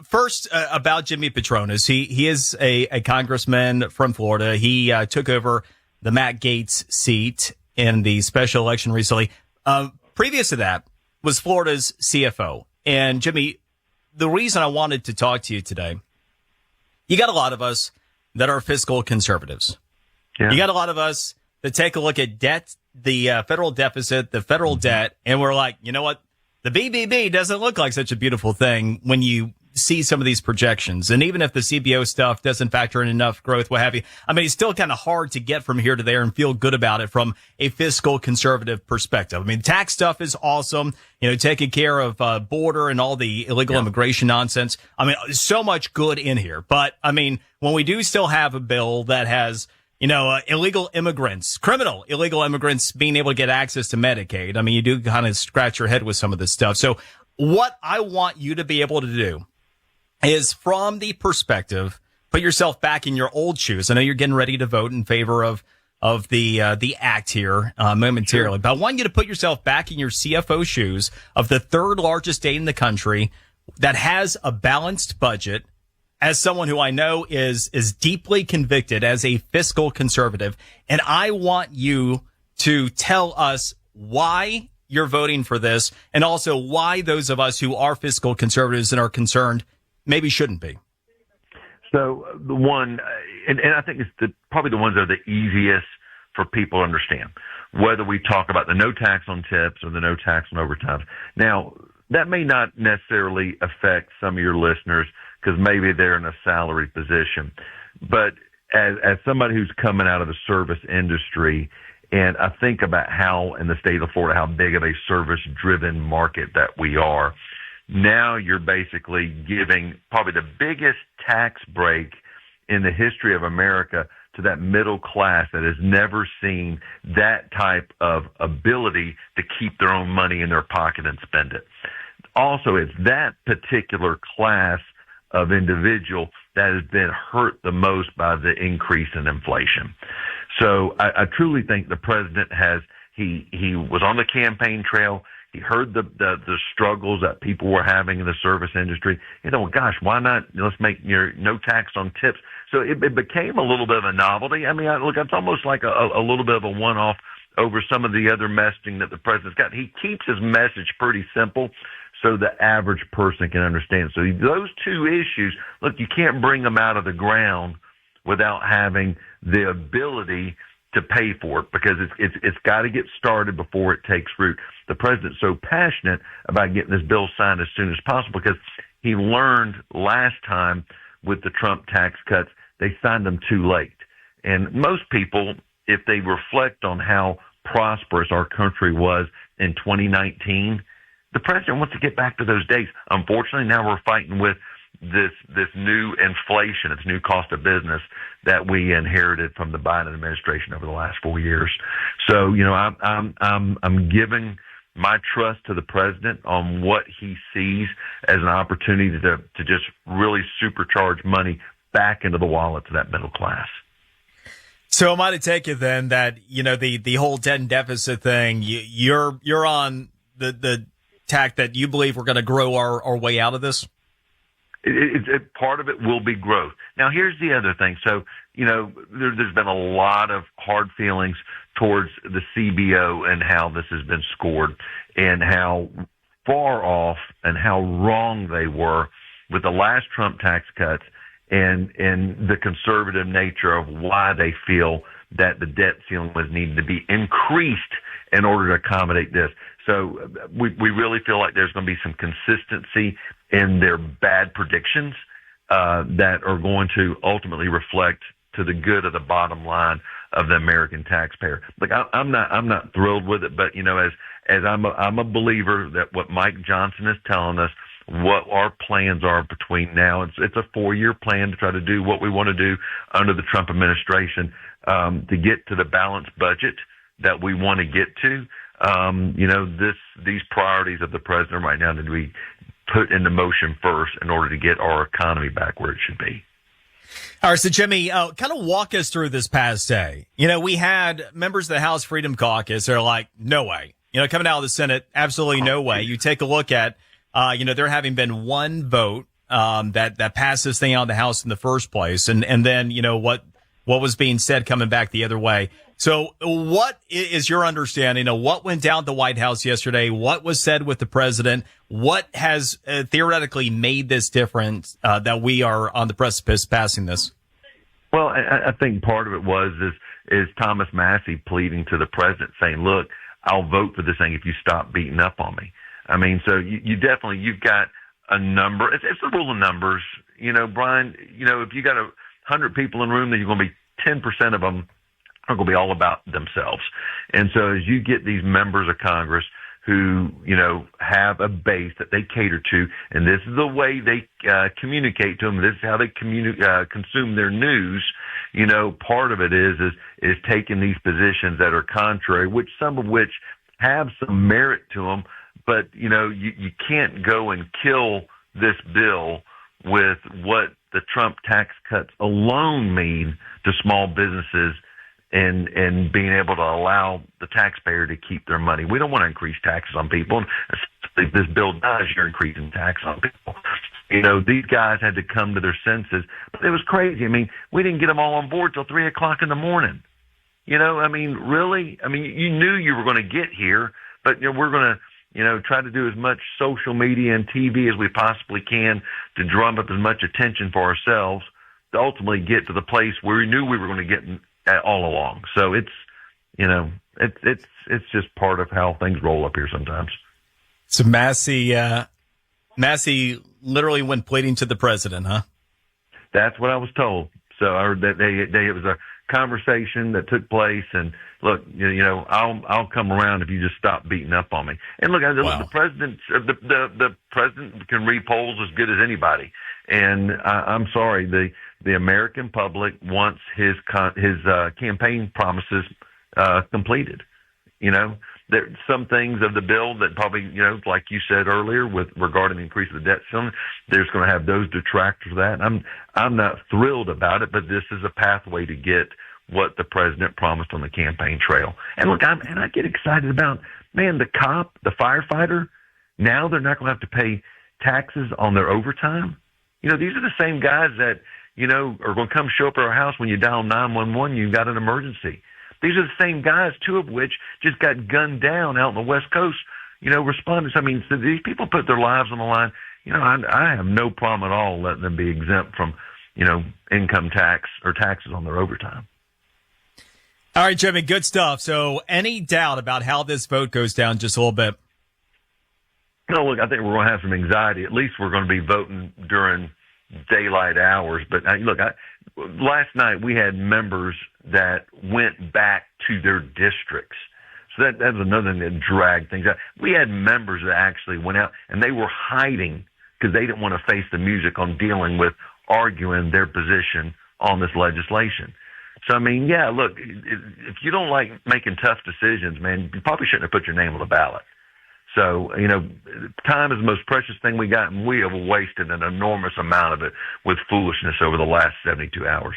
First, about Jimmy Patronis. He is a congressman from Florida. He took over the Matt Gaetz seat in the special election recently. Previous to that was Florida's CFO. And Jimmy, the reason I wanted to talk to you today, you got a lot of us that are fiscal conservatives. Yeah. You got a lot of us that take a look at debt, the federal deficit, the federal debt, and we're like, you know what? The BBB doesn't look like such a beautiful thing when you see some of these projections. And even if the CBO stuff doesn't factor in enough growth, what have you, it's still kind of hard to get from here to there and feel good about it from a fiscal conservative perspective. Tax stuff is awesome. Taking care of border and all the illegal immigration nonsense. So much good in here. But when we do still have a bill that has illegal immigrants, criminal illegal immigrants being able to get access to Medicaid, you do kind of scratch your head with some of this stuff. So what I want you to be able to do is, from the perspective, put yourself back in your old shoes. I know you're getting ready to vote in favor of of the act here momentarily. But I want you to put yourself back in your CFO shoes of the third largest state in the country that has a balanced budget, as someone who I know is deeply convicted as a fiscal conservative. And I want you to tell us why you're voting for this, and also why those of us who are fiscal conservatives and are concerned maybe shouldn't be. So the one, and I think it's probably the ones that are the easiest for people to understand, whether we talk about the no tax on tips or the no tax on overtime. Now, that may not necessarily affect some of your listeners because maybe they're in a salary position. But as somebody who's coming out of the service industry, and I think about how in the state of Florida, how big of a service-driven market that we are, now you're basically giving probably the biggest tax break in the history of America to that middle class that has never seen that type of ability to keep their own money in their pocket and spend it. Also, it's that particular class of individual that has been hurt the most by the increase in inflation. So I truly think the president he was on the campaign trail. He heard the struggles that people were having in the service industry. Gosh, why not? Let's make no tax on tips. So it became a little bit of a novelty. I mean, look, it's almost like a little bit of a one-off over some of the other messaging that the president's got. He keeps his message pretty simple so the average person can understand. So those two issues, look, you can't bring them out of the ground without having the ability to pay for it, because it's got to get started before it takes root. The president's so passionate about getting this bill signed as soon as possible because he learned last time with the Trump tax cuts, they signed them too late. And most people, if they reflect on how prosperous our country was in 2019, the president wants to get back to those days. Unfortunately, now we're fighting with this new inflation, it's new cost of business that we inherited from the Biden administration over the last 4 years. So, I'm giving my trust to the president on what he sees as an opportunity to just really supercharge money back into the wallets of that middle class. So am I to take it then that, the whole debt and deficit thing, you're on the tack that you believe we're going to grow our way out of this? Part of it will be growth. Now, here's the other thing. So, there's been a lot of hard feelings towards the CBO and how this has been scored and how far off and how wrong they were with the last Trump tax cuts and the conservative nature of why they feel that the debt ceiling was needed to be increased in order to accommodate this. So we really feel like there's going to be some consistency in their bad predictions that are going to ultimately reflect to the good of the bottom line of the American taxpayer. Like I'm not thrilled with it, but as I'm a believer that what Mike Johnson is telling us, what our plans are between now, it's a 4-year plan to try to do what we want to do under the Trump administration to get to the balanced budget that we want to get to. These priorities of the president right now need to be put into motion first in order to get our economy back where it should be. All right, so Jimmy, kind of walk us through this past day. We had members of the House Freedom Caucus. They're like, no way. Coming out of the Senate, absolutely no way. You take a look at, there having been one vote that passed this thing out of the House in the first place, and then what was being said coming back the other way. So what is your understanding of what went down at the White House yesterday? What was said with the president? What has theoretically made this difference that we are on the precipice of passing this? Well, I think part of it is Thomas Massey pleading to the president saying, look, I'll vote for this thing if you stop beating up on me. I mean, so you've got a number. It's the rule of numbers. Brian, if you got 100 people in the room, then you're going to be 10% of them are going to be all about themselves. And so as you get these members of Congress who, have a base that they cater to, and this is the way they communicate to them, this is how they consume their news, part of it is taking these positions that are contrary, some of which have some merit to them, but, you can't go and kill this bill with what the Trump tax cuts alone mean to small businesses and being able to allow the taxpayer to keep their money. We don't want to increase taxes on people. And if this bill does, you're increasing tax on people. You know, these guys had to come to their senses. But it was crazy. I mean, we didn't get them all on board till 3 o'clock in the morning. You know, I mean, really? I mean, you knew you were going to get here, but, you know, we're going to, you know, try to do as much social media and TV as we possibly can to drum up as much attention for ourselves to ultimately get to the place where we knew we were going to get all along. So it's, you know, it's just part of how things roll up here sometimes. So Massey literally went pleading to the president, huh? That's what I was told. So I heard that it was a conversation that took place, and look, you know, I'll come around if you just stop beating up on me. And look, the president can read polls as good as anybody. And I'm sorry, the American public wants his campaign promises completed. You know, there some things of the bill that probably, you know, like you said earlier, with regarding the increase of the debt ceiling, there's going to have those detractors of that. I'm not thrilled about it, but this is a pathway to get what the president promised on the campaign trail. And look, I get excited about, man, the cop, the firefighter. Now they're not going to have to pay taxes on their overtime. You know, these are the same guys that, you know, are going to come show up at our house when you dial 911, you've got an emergency. These are the same guys, two of which just got gunned down out on the West Coast, you know, responders. I mean, so these people put their lives on the line. You know, I have no problem at all letting them be exempt from, you know, income tax or taxes on their overtime. All right, Jimmy, good stuff. So any doubt about how this vote goes down just a little bit? No, look, I think we're going to have some anxiety. At least we're going to be voting during daylight hours. But look, last night we had members that went back to their districts. So that was another thing that dragged things out. We had members that actually went out and they were hiding because they didn't want to face the music on dealing with arguing their position on this legislation. So, I mean, yeah, look, if you don't like making tough decisions, man, you probably shouldn't have put your name on the ballot. So, you know, time is the most precious thing we got, and we have wasted an enormous amount of it with foolishness over the last 72 hours.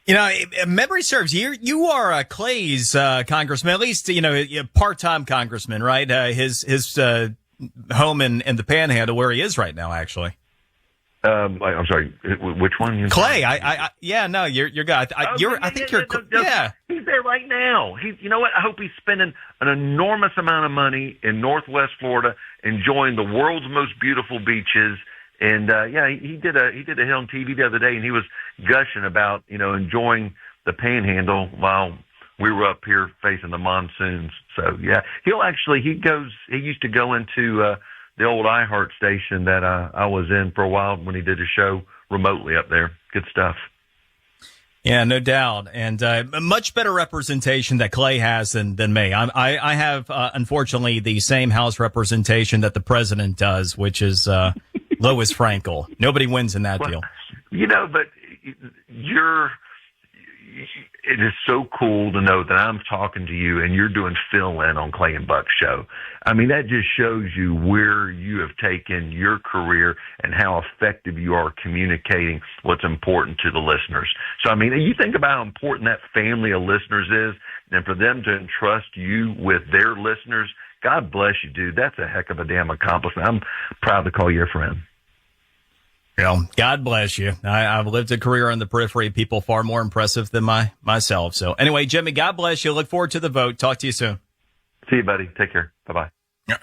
You know, memory serves, you are Clay's congressman, at least, you know, part-time congressman, right? His home in the Panhandle, where he is right now, actually. I'm sorry, which one? Clay. You're good. I think you're. He's there right now. You know what? I hope he's spending an enormous amount of money in Northwest Florida, enjoying the world's most beautiful beaches. And he did a hit on TV the other day, and he was gushing about, you know, enjoying the Panhandle while we were up here facing the monsoons. So yeah, he used to go into the old iHeart station that I was in for a while when he did a show remotely up there. Good stuff. Yeah, no doubt. And a much better representation that Clay has than me. I have, unfortunately, the same House representation that the president does, which is Lois Frankel. Nobody wins in that deal. You know, but it is so cool to know that I'm talking to you and you're doing fill-in on Clay and Buck's show. I mean, that just shows you where you have taken your career and how effective you are communicating what's important to the listeners. So, I mean, you think about how important that family of listeners is, and for them to entrust you with their listeners, God bless you, dude. That's a heck of a damn accomplishment. I'm proud to call you a friend. Well, God bless you. I've lived a career on the periphery, people far more impressive than myself. So anyway, Jimmy, God bless you. Look forward to the vote. Talk to you soon. See you, buddy. Take care. Bye-bye. Yeah.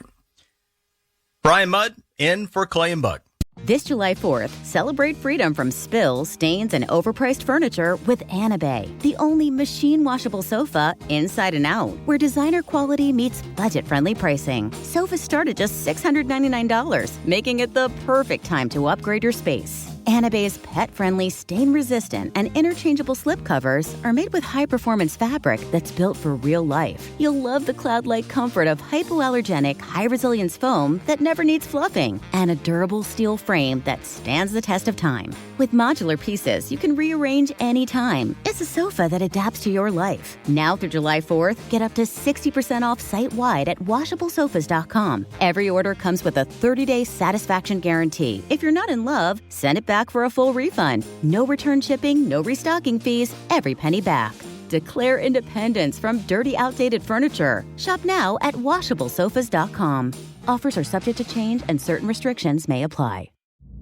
Brian Mudd in for Clay and Buck. This July 4th, celebrate freedom from spills, stains, and overpriced furniture with Anabay, the only machine-washable sofa inside and out, where designer quality meets budget-friendly pricing. Sofas start at just $699, making it the perfect time to upgrade your space. Anabay's pet-friendly, stain-resistant, and interchangeable slipcovers are made with high-performance fabric that's built for real life. You'll love the cloud-like comfort of hypoallergenic, high-resilience foam that never needs fluffing, and a durable steel frame that stands the test of time. With modular pieces, you can rearrange anytime. It's a sofa that adapts to your life. Now through July 4th, get up to 60% off site-wide at washablesofas.com. Every order comes with a 30-day satisfaction guarantee. If you're not in love, send it back for a full refund. No return shipping, no restocking fees, every penny back. Declare independence from dirty, outdated furniture. Shop now at washablesofas.com. Offers are subject to change and certain restrictions may apply.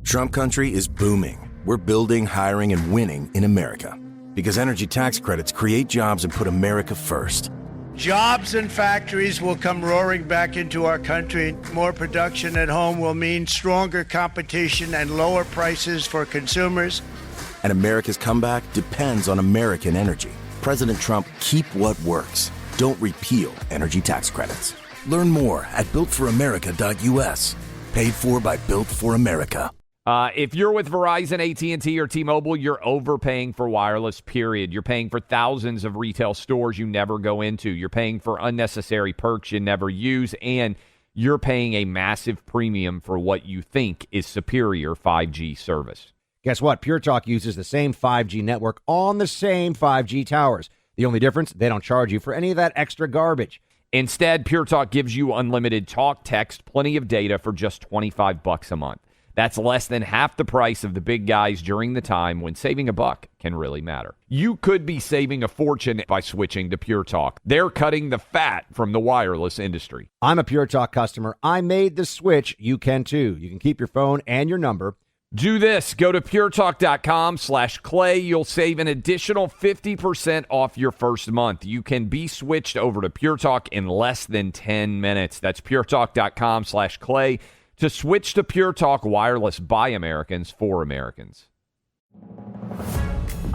Trump country is booming. We're building, hiring, and winning in America. Because energy tax credits create jobs and put America first. Jobs and factories will come roaring back into our country. More production at home will mean stronger competition and lower prices for consumers. And America's comeback depends on American energy. President Trump, keep what works. Don't repeal energy tax credits. Learn more at builtforamerica.us. Paid for by Built for America. If you're with Verizon, AT&T, or T-Mobile, you're overpaying for wireless, period. You're paying for thousands of retail stores you never go into. You're paying for unnecessary perks you never use, and you're paying a massive premium for what you think is superior 5G service. Guess what? Pure Talk uses the same 5G network on the same 5G towers. The only difference, they don't charge you for any of that extra garbage. Instead, Pure Talk gives you unlimited talk, text, plenty of data for just $25 a month. That's less than half the price of the big guys during the time when saving a buck can really matter. You could be saving a fortune by switching to Pure Talk. They're cutting the fat from the wireless industry. I'm a Pure Talk customer. I made the switch. You can too. You can keep your phone and your number. Do this. Go to puretalk.com/Clay. You'll save an additional 50% off your first month. You can be switched over to Pure Talk in less than 10 minutes. That's puretalk.com/Clay. To switch to Pure Talk Wireless by Americans for Americans.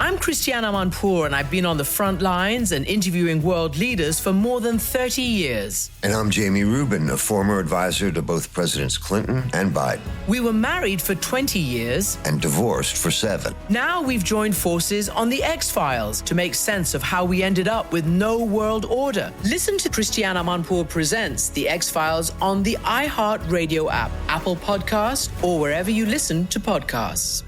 I'm Christiana Manpour, and I've been on the front lines and interviewing world leaders for more than 30 years. And I'm Jamie Rubin, a former advisor to both Presidents Clinton and Biden. We were married for 20 years. And divorced for 7. Now we've joined forces on the X-Files to make sense of how we ended up with no world order. Listen to Christiana Manpour Presents The X-Files on the iHeartRadio app, Apple Podcast, or wherever you listen to podcasts.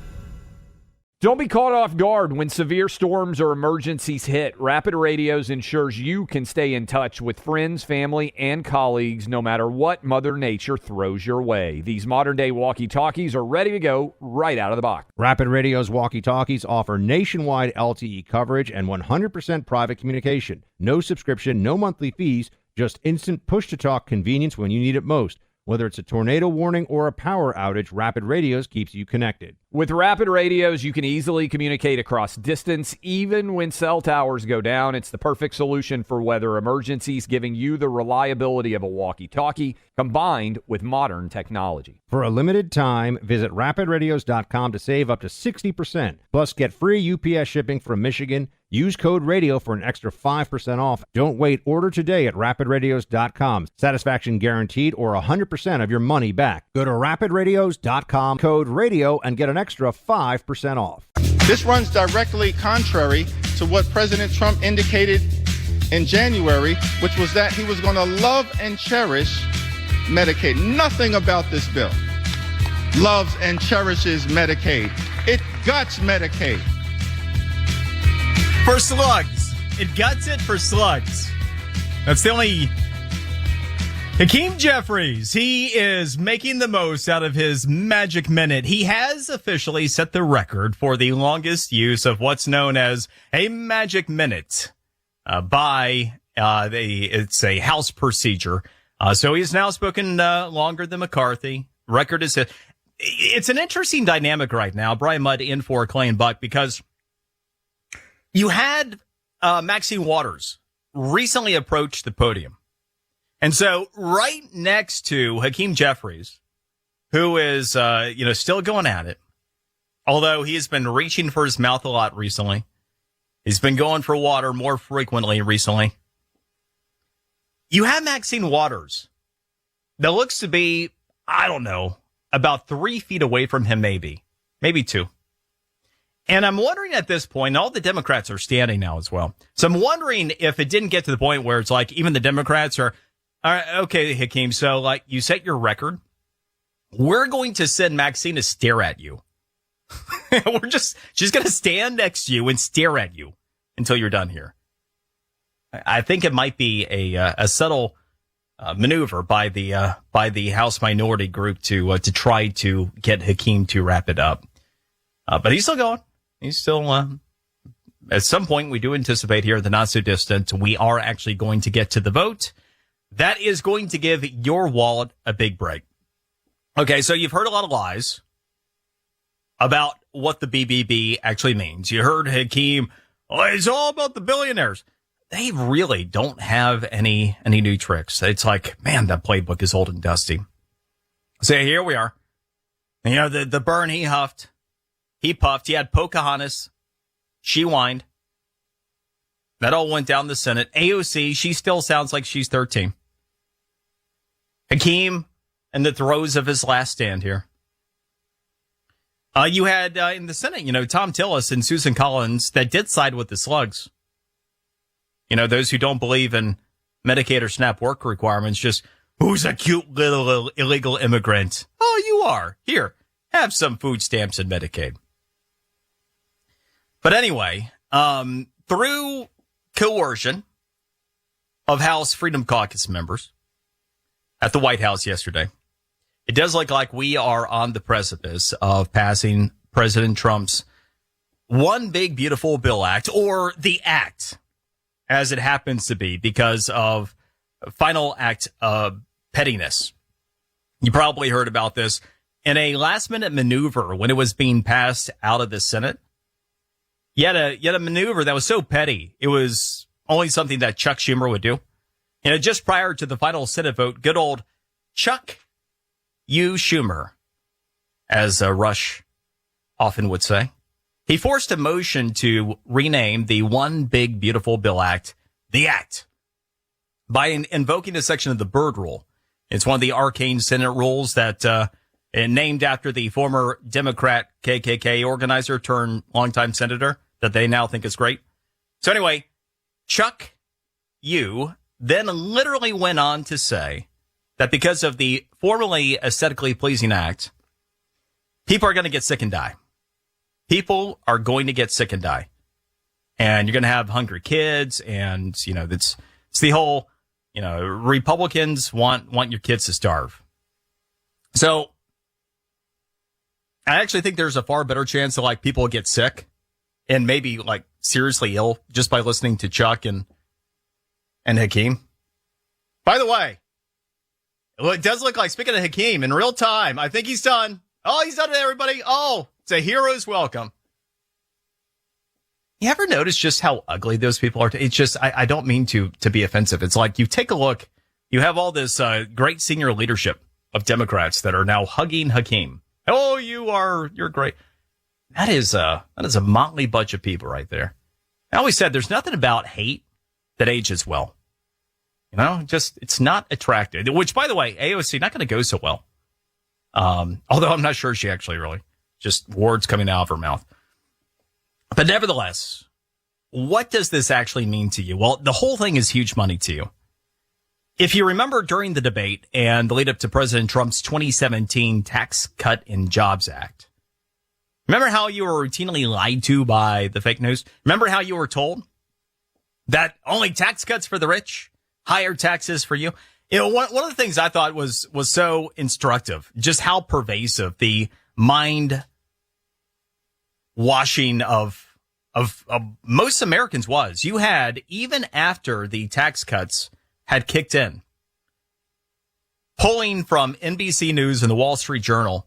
Don't be caught off guard when severe storms or emergencies hit. Rapid Radios ensures you can stay in touch with friends, family, and colleagues no matter what Mother Nature throws your way. These modern-day walkie-talkies are ready to go right out of the box. Rapid Radio's walkie-talkies offer nationwide LTE coverage and 100% private communication. No subscription, no monthly fees, just instant push-to-talk convenience when you need it most. Whether it's a tornado warning or a power outage, Rapid Radios keeps you connected. With Rapid Radios, you can easily communicate across distance, even when cell towers go down. It's the perfect solution for weather emergencies, giving you the reliability of a walkie-talkie combined with modern technology. For a limited time, visit rapidradios.com to save up to 60%. Plus, get free UPS shipping from Michigan. Use code RADIO for an extra 5% off. Don't wait. Order today at rapidradios.com. Satisfaction guaranteed or 100% of your money back. Go to rapidradios.com, code RADIO, and get an extra 5% off. This runs directly contrary to what President Trump indicated in January, which was that he was going to love and cherish Medicaid. Nothing about this bill loves and cherishes Medicaid. It guts Medicaid. For slugs. It guts it for slugs. That's the only... Hakeem Jeffries, he is making the most out of his magic minute. He has officially set the record for the longest use of what's known as a magic minute it's a House procedure. So he's now spoken longer than McCarthy. Record is... It's an interesting dynamic right now. Brian Mudd in for Clay and Buck, because you had Maxine Waters recently approach the podium. And so right next to Hakeem Jeffries, who is, still going at it, although he has been reaching for his mouth a lot recently. He's been going for water more frequently recently. You have Maxine Waters that looks to be, I don't know, about 3 feet away from him, maybe 2. And I'm wondering at this point, and all the Democrats are standing now as well. So I'm wondering if it didn't get to the point where it's like even the Democrats are, all right, okay, Hakeem, so like you set your record. We're going to send Maxine to stare at you. She's going to stand next to you and stare at you until you're done here. I think it might be a subtle maneuver by the House minority group to try to get Hakeem to wrap it up. But he's still going. He's still at some point, we do anticipate here, the not so distant, we are actually going to get to the vote. That is going to give your wallet a big break. Okay, so you've heard a lot of lies about what the BBB actually means. You heard Hakeem, it's all about the billionaires. They really don't have any new tricks. It's like, man, that playbook is old and dusty. So here we are. You know, the burn he huffed, he puffed. He had Pocahontas. She whined. That all went down the Senate. AOC, she still sounds like she's 13. Hakeem in the throes of his last stand here. You had in the Senate, Tom Tillis and Susan Collins that did side with the slugs. Those who don't believe in Medicaid or SNAP work requirements, just, who's a cute little illegal immigrant? Oh, you are. Here, have some food stamps and Medicaid. But anyway, through coercion of House Freedom Caucus members at the White House yesterday, it does look like we are on the precipice of passing President Trump's One Big Beautiful Bill Act, or the act, as it happens to be, because of final act of pettiness. You probably heard about this in a last-minute maneuver when it was being passed out of the Senate. Yet a maneuver that was so petty, it was only something that Chuck Schumer would do. Just prior to the final Senate vote, good old Chuck Schumer, as Rush often would say, he forced a motion to rename the One Big Beautiful Bill Act the Act by invoking a section of the Byrd Rule. It's one of the arcane Senate rules that named after the former Democrat KKK organizer turned longtime senator that they now think is great. So anyway, Chuck then literally went on to say that because of the formerly aesthetically pleasing act, people are going to get sick and die. People are going to get sick and die. And you're going to have hungry kids. And, it's the whole, Republicans want your kids to starve. So I actually think there's a far better chance that people get sick and maybe seriously ill just by listening to Chuck and Hakeem. By the way, it does look like, speaking of Hakeem, in real time, I think he's done. Oh, he's done it, everybody. Oh, it's a hero's welcome. You ever notice just how ugly those people are? It's just, I don't mean to be offensive. It's like, you take a look, you have all this great senior leadership of Democrats that are now hugging Hakeem. Oh, you're great. That is a motley bunch of people right there. I always said there's nothing about hate that ages well. It's not attractive, which, by the way, AOC not going to go so well. Although I'm not sure she actually really, just words coming out of her mouth. But nevertheless, what does this actually mean to you? Well, the whole thing is huge money to you. If you remember during the debate and the lead up to President Trump's 2017 Tax Cut and Jobs Act, remember how you were routinely lied to by the fake news? Remember how you were told that only tax cuts for the rich, higher taxes for you? One of the things I thought was so instructive, just how pervasive the mind washing of most Americans was. You had, even after the tax cuts had kicked in, polling from NBC News and the Wall Street Journal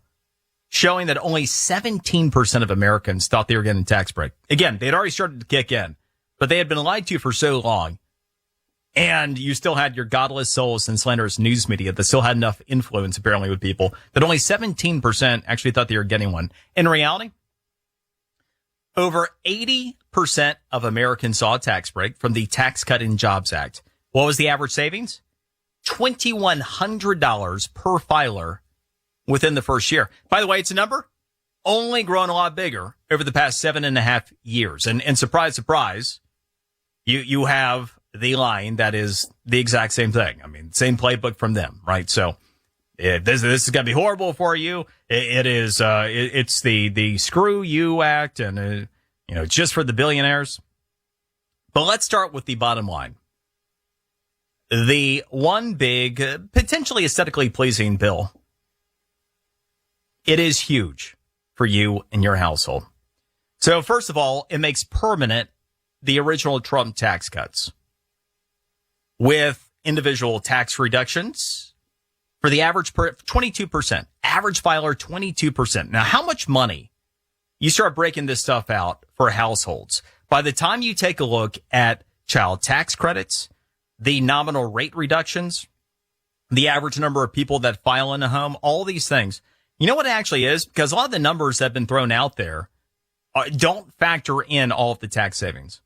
showing that only 17% of Americans thought they were getting a tax break. Again, they'd already started to kick in, but they had been lied to for so long. And you still had your godless souls and slanderous news media that still had enough influence, apparently, with people that only 17% actually thought they were getting one. In reality, over 80% of Americans saw a tax break from the Tax Cut and Jobs Act. What was the average savings? $2,100 per filer within the first year. By the way, it's a number only grown a lot bigger over the past 7.5 years. And surprise, surprise, you have the line that is the exact same thing. I mean, same playbook from them, right? So this is going to be horrible for you. It's the Screw You Act, and just for the billionaires. But let's start with the bottom line. The one big, potentially aesthetically pleasing bill, it is huge for you and your household. So first of all, it makes permanent the original Trump tax cuts with individual tax reductions for the average 22%, average filer 22%. Now, how much money? You start breaking this stuff out for households. By the time you take a look at child tax credits, the nominal rate reductions, the average number of people that file in a home, all these things, you know what it actually is? Because a lot of the numbers that have been thrown out there don't factor in all of the tax savings.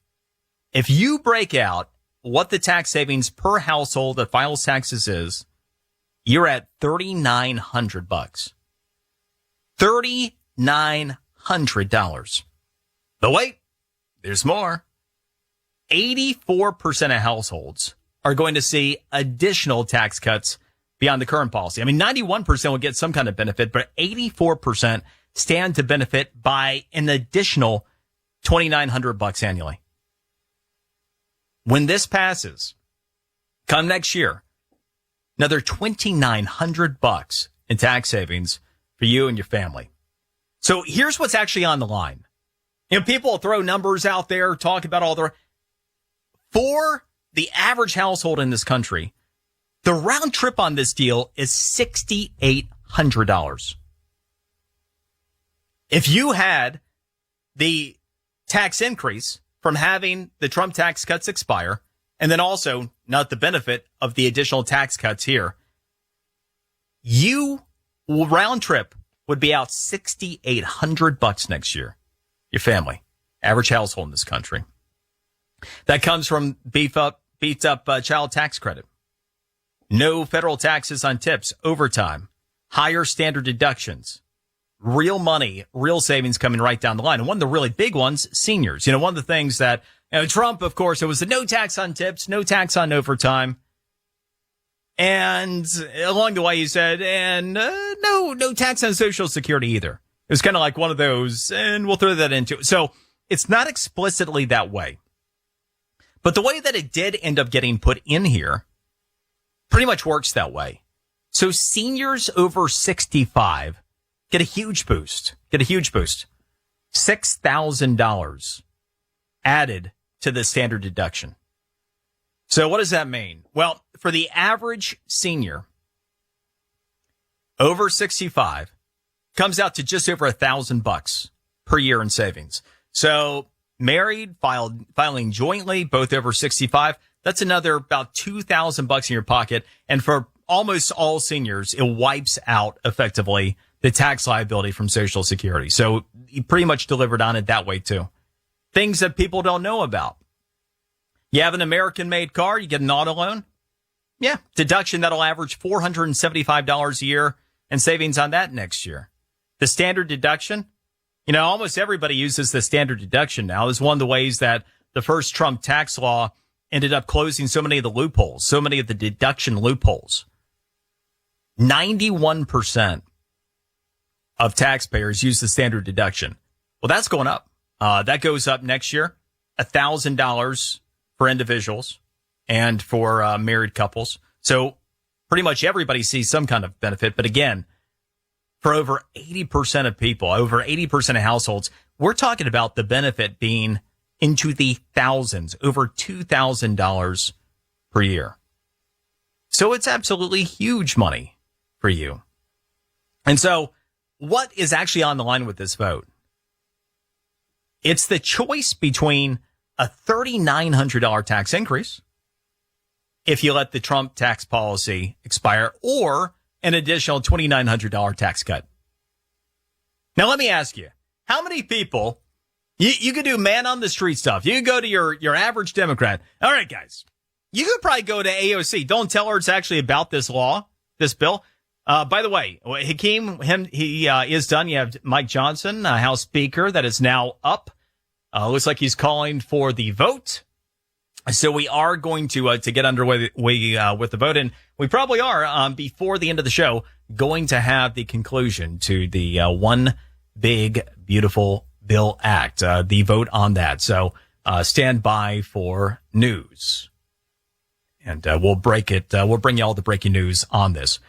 If you break out what the tax savings per household that files taxes is, you're at $3,900. $3,900. But wait, there's more. 84% of households are going to see additional tax cuts beyond the current policy. I mean, 91% will get some kind of benefit, but 84% stand to benefit by an additional $2,900 annually. When this passes, come next year, another $2,900 in tax savings for you and your family. So here's what's actually on the line. You know, people throw numbers out there, talk about all the... For the average household in this country, the round trip on this deal is $6,800. If you had the tax increase from having the Trump tax cuts expire, and then also not the benefit of the additional tax cuts here, you round trip would be out $6,800 next year. Your family, average household in this country. That comes from beat up child tax credit. No federal taxes on tips, overtime, higher standard deductions, real money, real savings coming right down the line. And one of the really big ones, seniors. You know, one of the things that Trump, of course, it was the no tax on tips, no tax on overtime. And along the way, he said, and no tax on Social Security either. It was kind of like one of those, and we'll throw that into it. So it's not explicitly that way. But the way that it did end up getting put in here pretty much works that way. So seniors over 65 get a huge boost. $6,000 added to the standard deduction. So what does that mean? Well, for the average senior over 65, comes out to just over $1,000 per year in savings. So married, filing jointly, both over 65, that's another about $2,000 in your pocket. And for almost all seniors, it wipes out effectively the tax liability from Social Security. So he pretty much delivered on it that way too. Things that people don't know about. You have an American-made car, you get an auto loan. Yeah, deduction that'll average $475 a year and savings on that next year. The standard deduction, you know, almost everybody uses the standard deduction now. It's one of the ways that the first Trump tax law ended up closing so many of the loopholes, so many of the deduction loopholes. 91% of taxpayers use the standard deduction. Well, that's going up. That goes up next year, $1,000 for individuals and for married couples. So pretty much everybody sees some kind of benefit. But again, for over 80% of people, over 80% of households, we're talking about the benefit being into the thousands, over $2,000 per year. So it's absolutely huge money for you. And so what is actually on the line with this vote? It's the choice between a $3,900 tax increase if you let the Trump tax policy expire, or an additional $2,900 tax cut. Now, let me ask you, how many people, you could do man on the street stuff. You could go to your average Democrat. All right, guys, you could probably go to AOC. Don't tell her it's actually about this law, this bill. By the way, Hakeem, he is done. You have Mike Johnson, House Speaker, that is now up. Looks like he's calling for the vote. So we are going to get underway with the vote, and we probably are before the end of the show going to have the conclusion to the One Big Beautiful Bill Act, the vote on that. So stand by for news, and we'll break it. We'll bring you all the breaking news on this.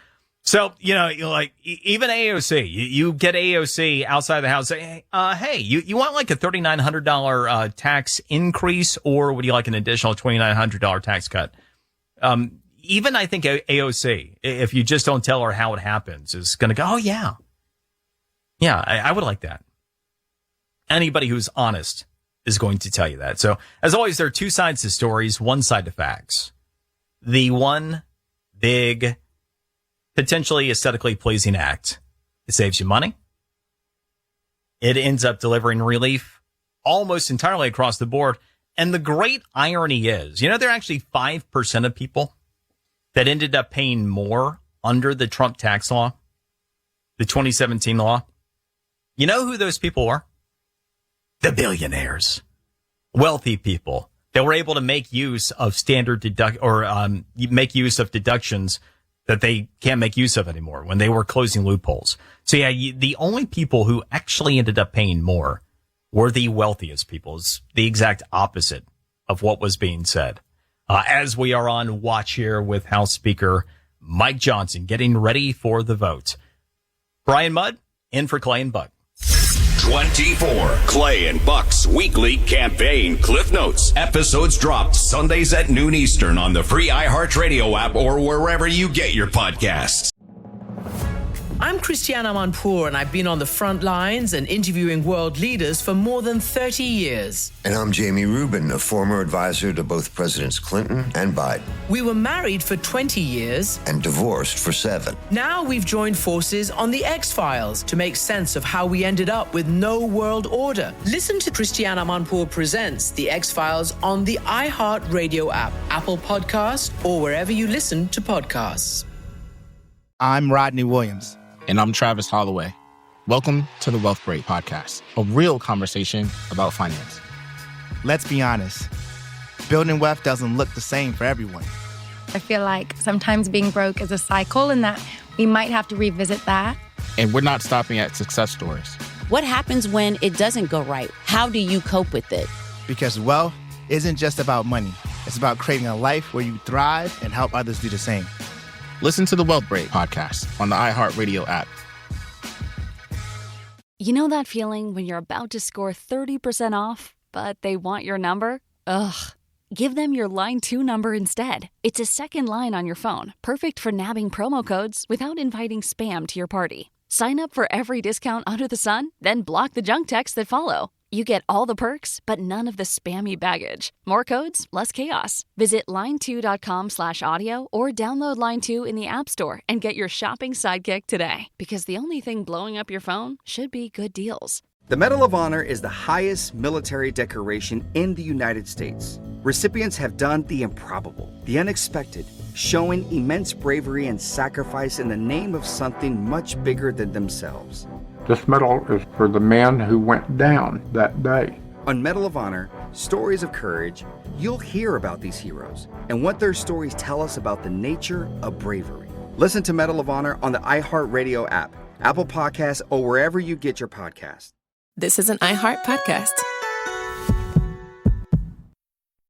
So, like even AOC, you get AOC outside the house saying, hey, you want like a $3,900 tax increase, or would you like an additional $2,900 tax cut? Even I think AOC, if you just don't tell her how it happens, is going to go, oh, yeah. Yeah, I would like that. Anybody who's honest is going to tell you that. So, as always, there are two sides to stories, one side to facts. The one big, potentially aesthetically pleasing act. It saves you money. It ends up delivering relief almost entirely across the board. And the great irony is, there are actually 5% of people that ended up paying more under the Trump tax law, the 2017 law. You know who those people were? The billionaires, wealthy people that were able to make use of make use of deductions that they can't make use of anymore when they were closing loopholes. So yeah, the only people who actually ended up paying more were the wealthiest people. It's the exact opposite of what was being said. As we are on watch here with House Speaker Mike Johnson getting ready for the vote. Brian Mudd in for Clay and Buck. 24 Clay and Buck's weekly campaign Cliff Notes. Episodes dropped Sundays at noon Eastern on the free iHeartRadio app or wherever you get your podcasts. I'm Christiana Manpour, and I've been on the front lines and interviewing world leaders for more than 30 years. And I'm Jamie Rubin, a former advisor to both Presidents Clinton and Biden. We were married for 20 years. And divorced for 7. Now we've joined forces on the X-Files to make sense of how we ended up with no world order. Listen to Christiana Manpour Presents The X-Files on the iHeartRadio app, Apple Podcast, or wherever you listen to podcasts. I'm Rodney Williams. And I'm Travis Holloway. Welcome to the Wealth Break Podcast, a real conversation about finance. Let's be honest. Building wealth doesn't look the same for everyone. I feel like sometimes being broke is a cycle and that we might have to revisit that. And we're not stopping at success stories. What happens when it doesn't go right? How do you cope with it? Because wealth isn't just about money. It's about creating a life where you thrive and help others do the same. Listen to the Wealth Break Podcast on the iHeartRadio app. You know that feeling when you're about to score 30% off, but they want your number? Ugh. Give them your Line 2 number instead. It's a second line on your phone, perfect for nabbing promo codes without inviting spam to your party. Sign up for every discount under the sun, then block the junk texts that follow. You get all the perks, but none of the spammy baggage. More codes, less chaos. Visit line2.com/audio or download Line 2 in the App Store and get your shopping sidekick today. Because the only thing blowing up your phone should be good deals. The Medal of Honor is the highest military decoration in the United States. Recipients have done the improbable, the unexpected, showing immense bravery and sacrifice in the name of something much bigger than themselves. This medal is for the man who went down that day. On Medal of Honor, Stories of Courage, you'll hear about these heroes and what their stories tell us about the nature of bravery. Listen to Medal of Honor on the iHeartRadio app, Apple Podcasts, or wherever you get your podcasts. This is an iHeart podcast.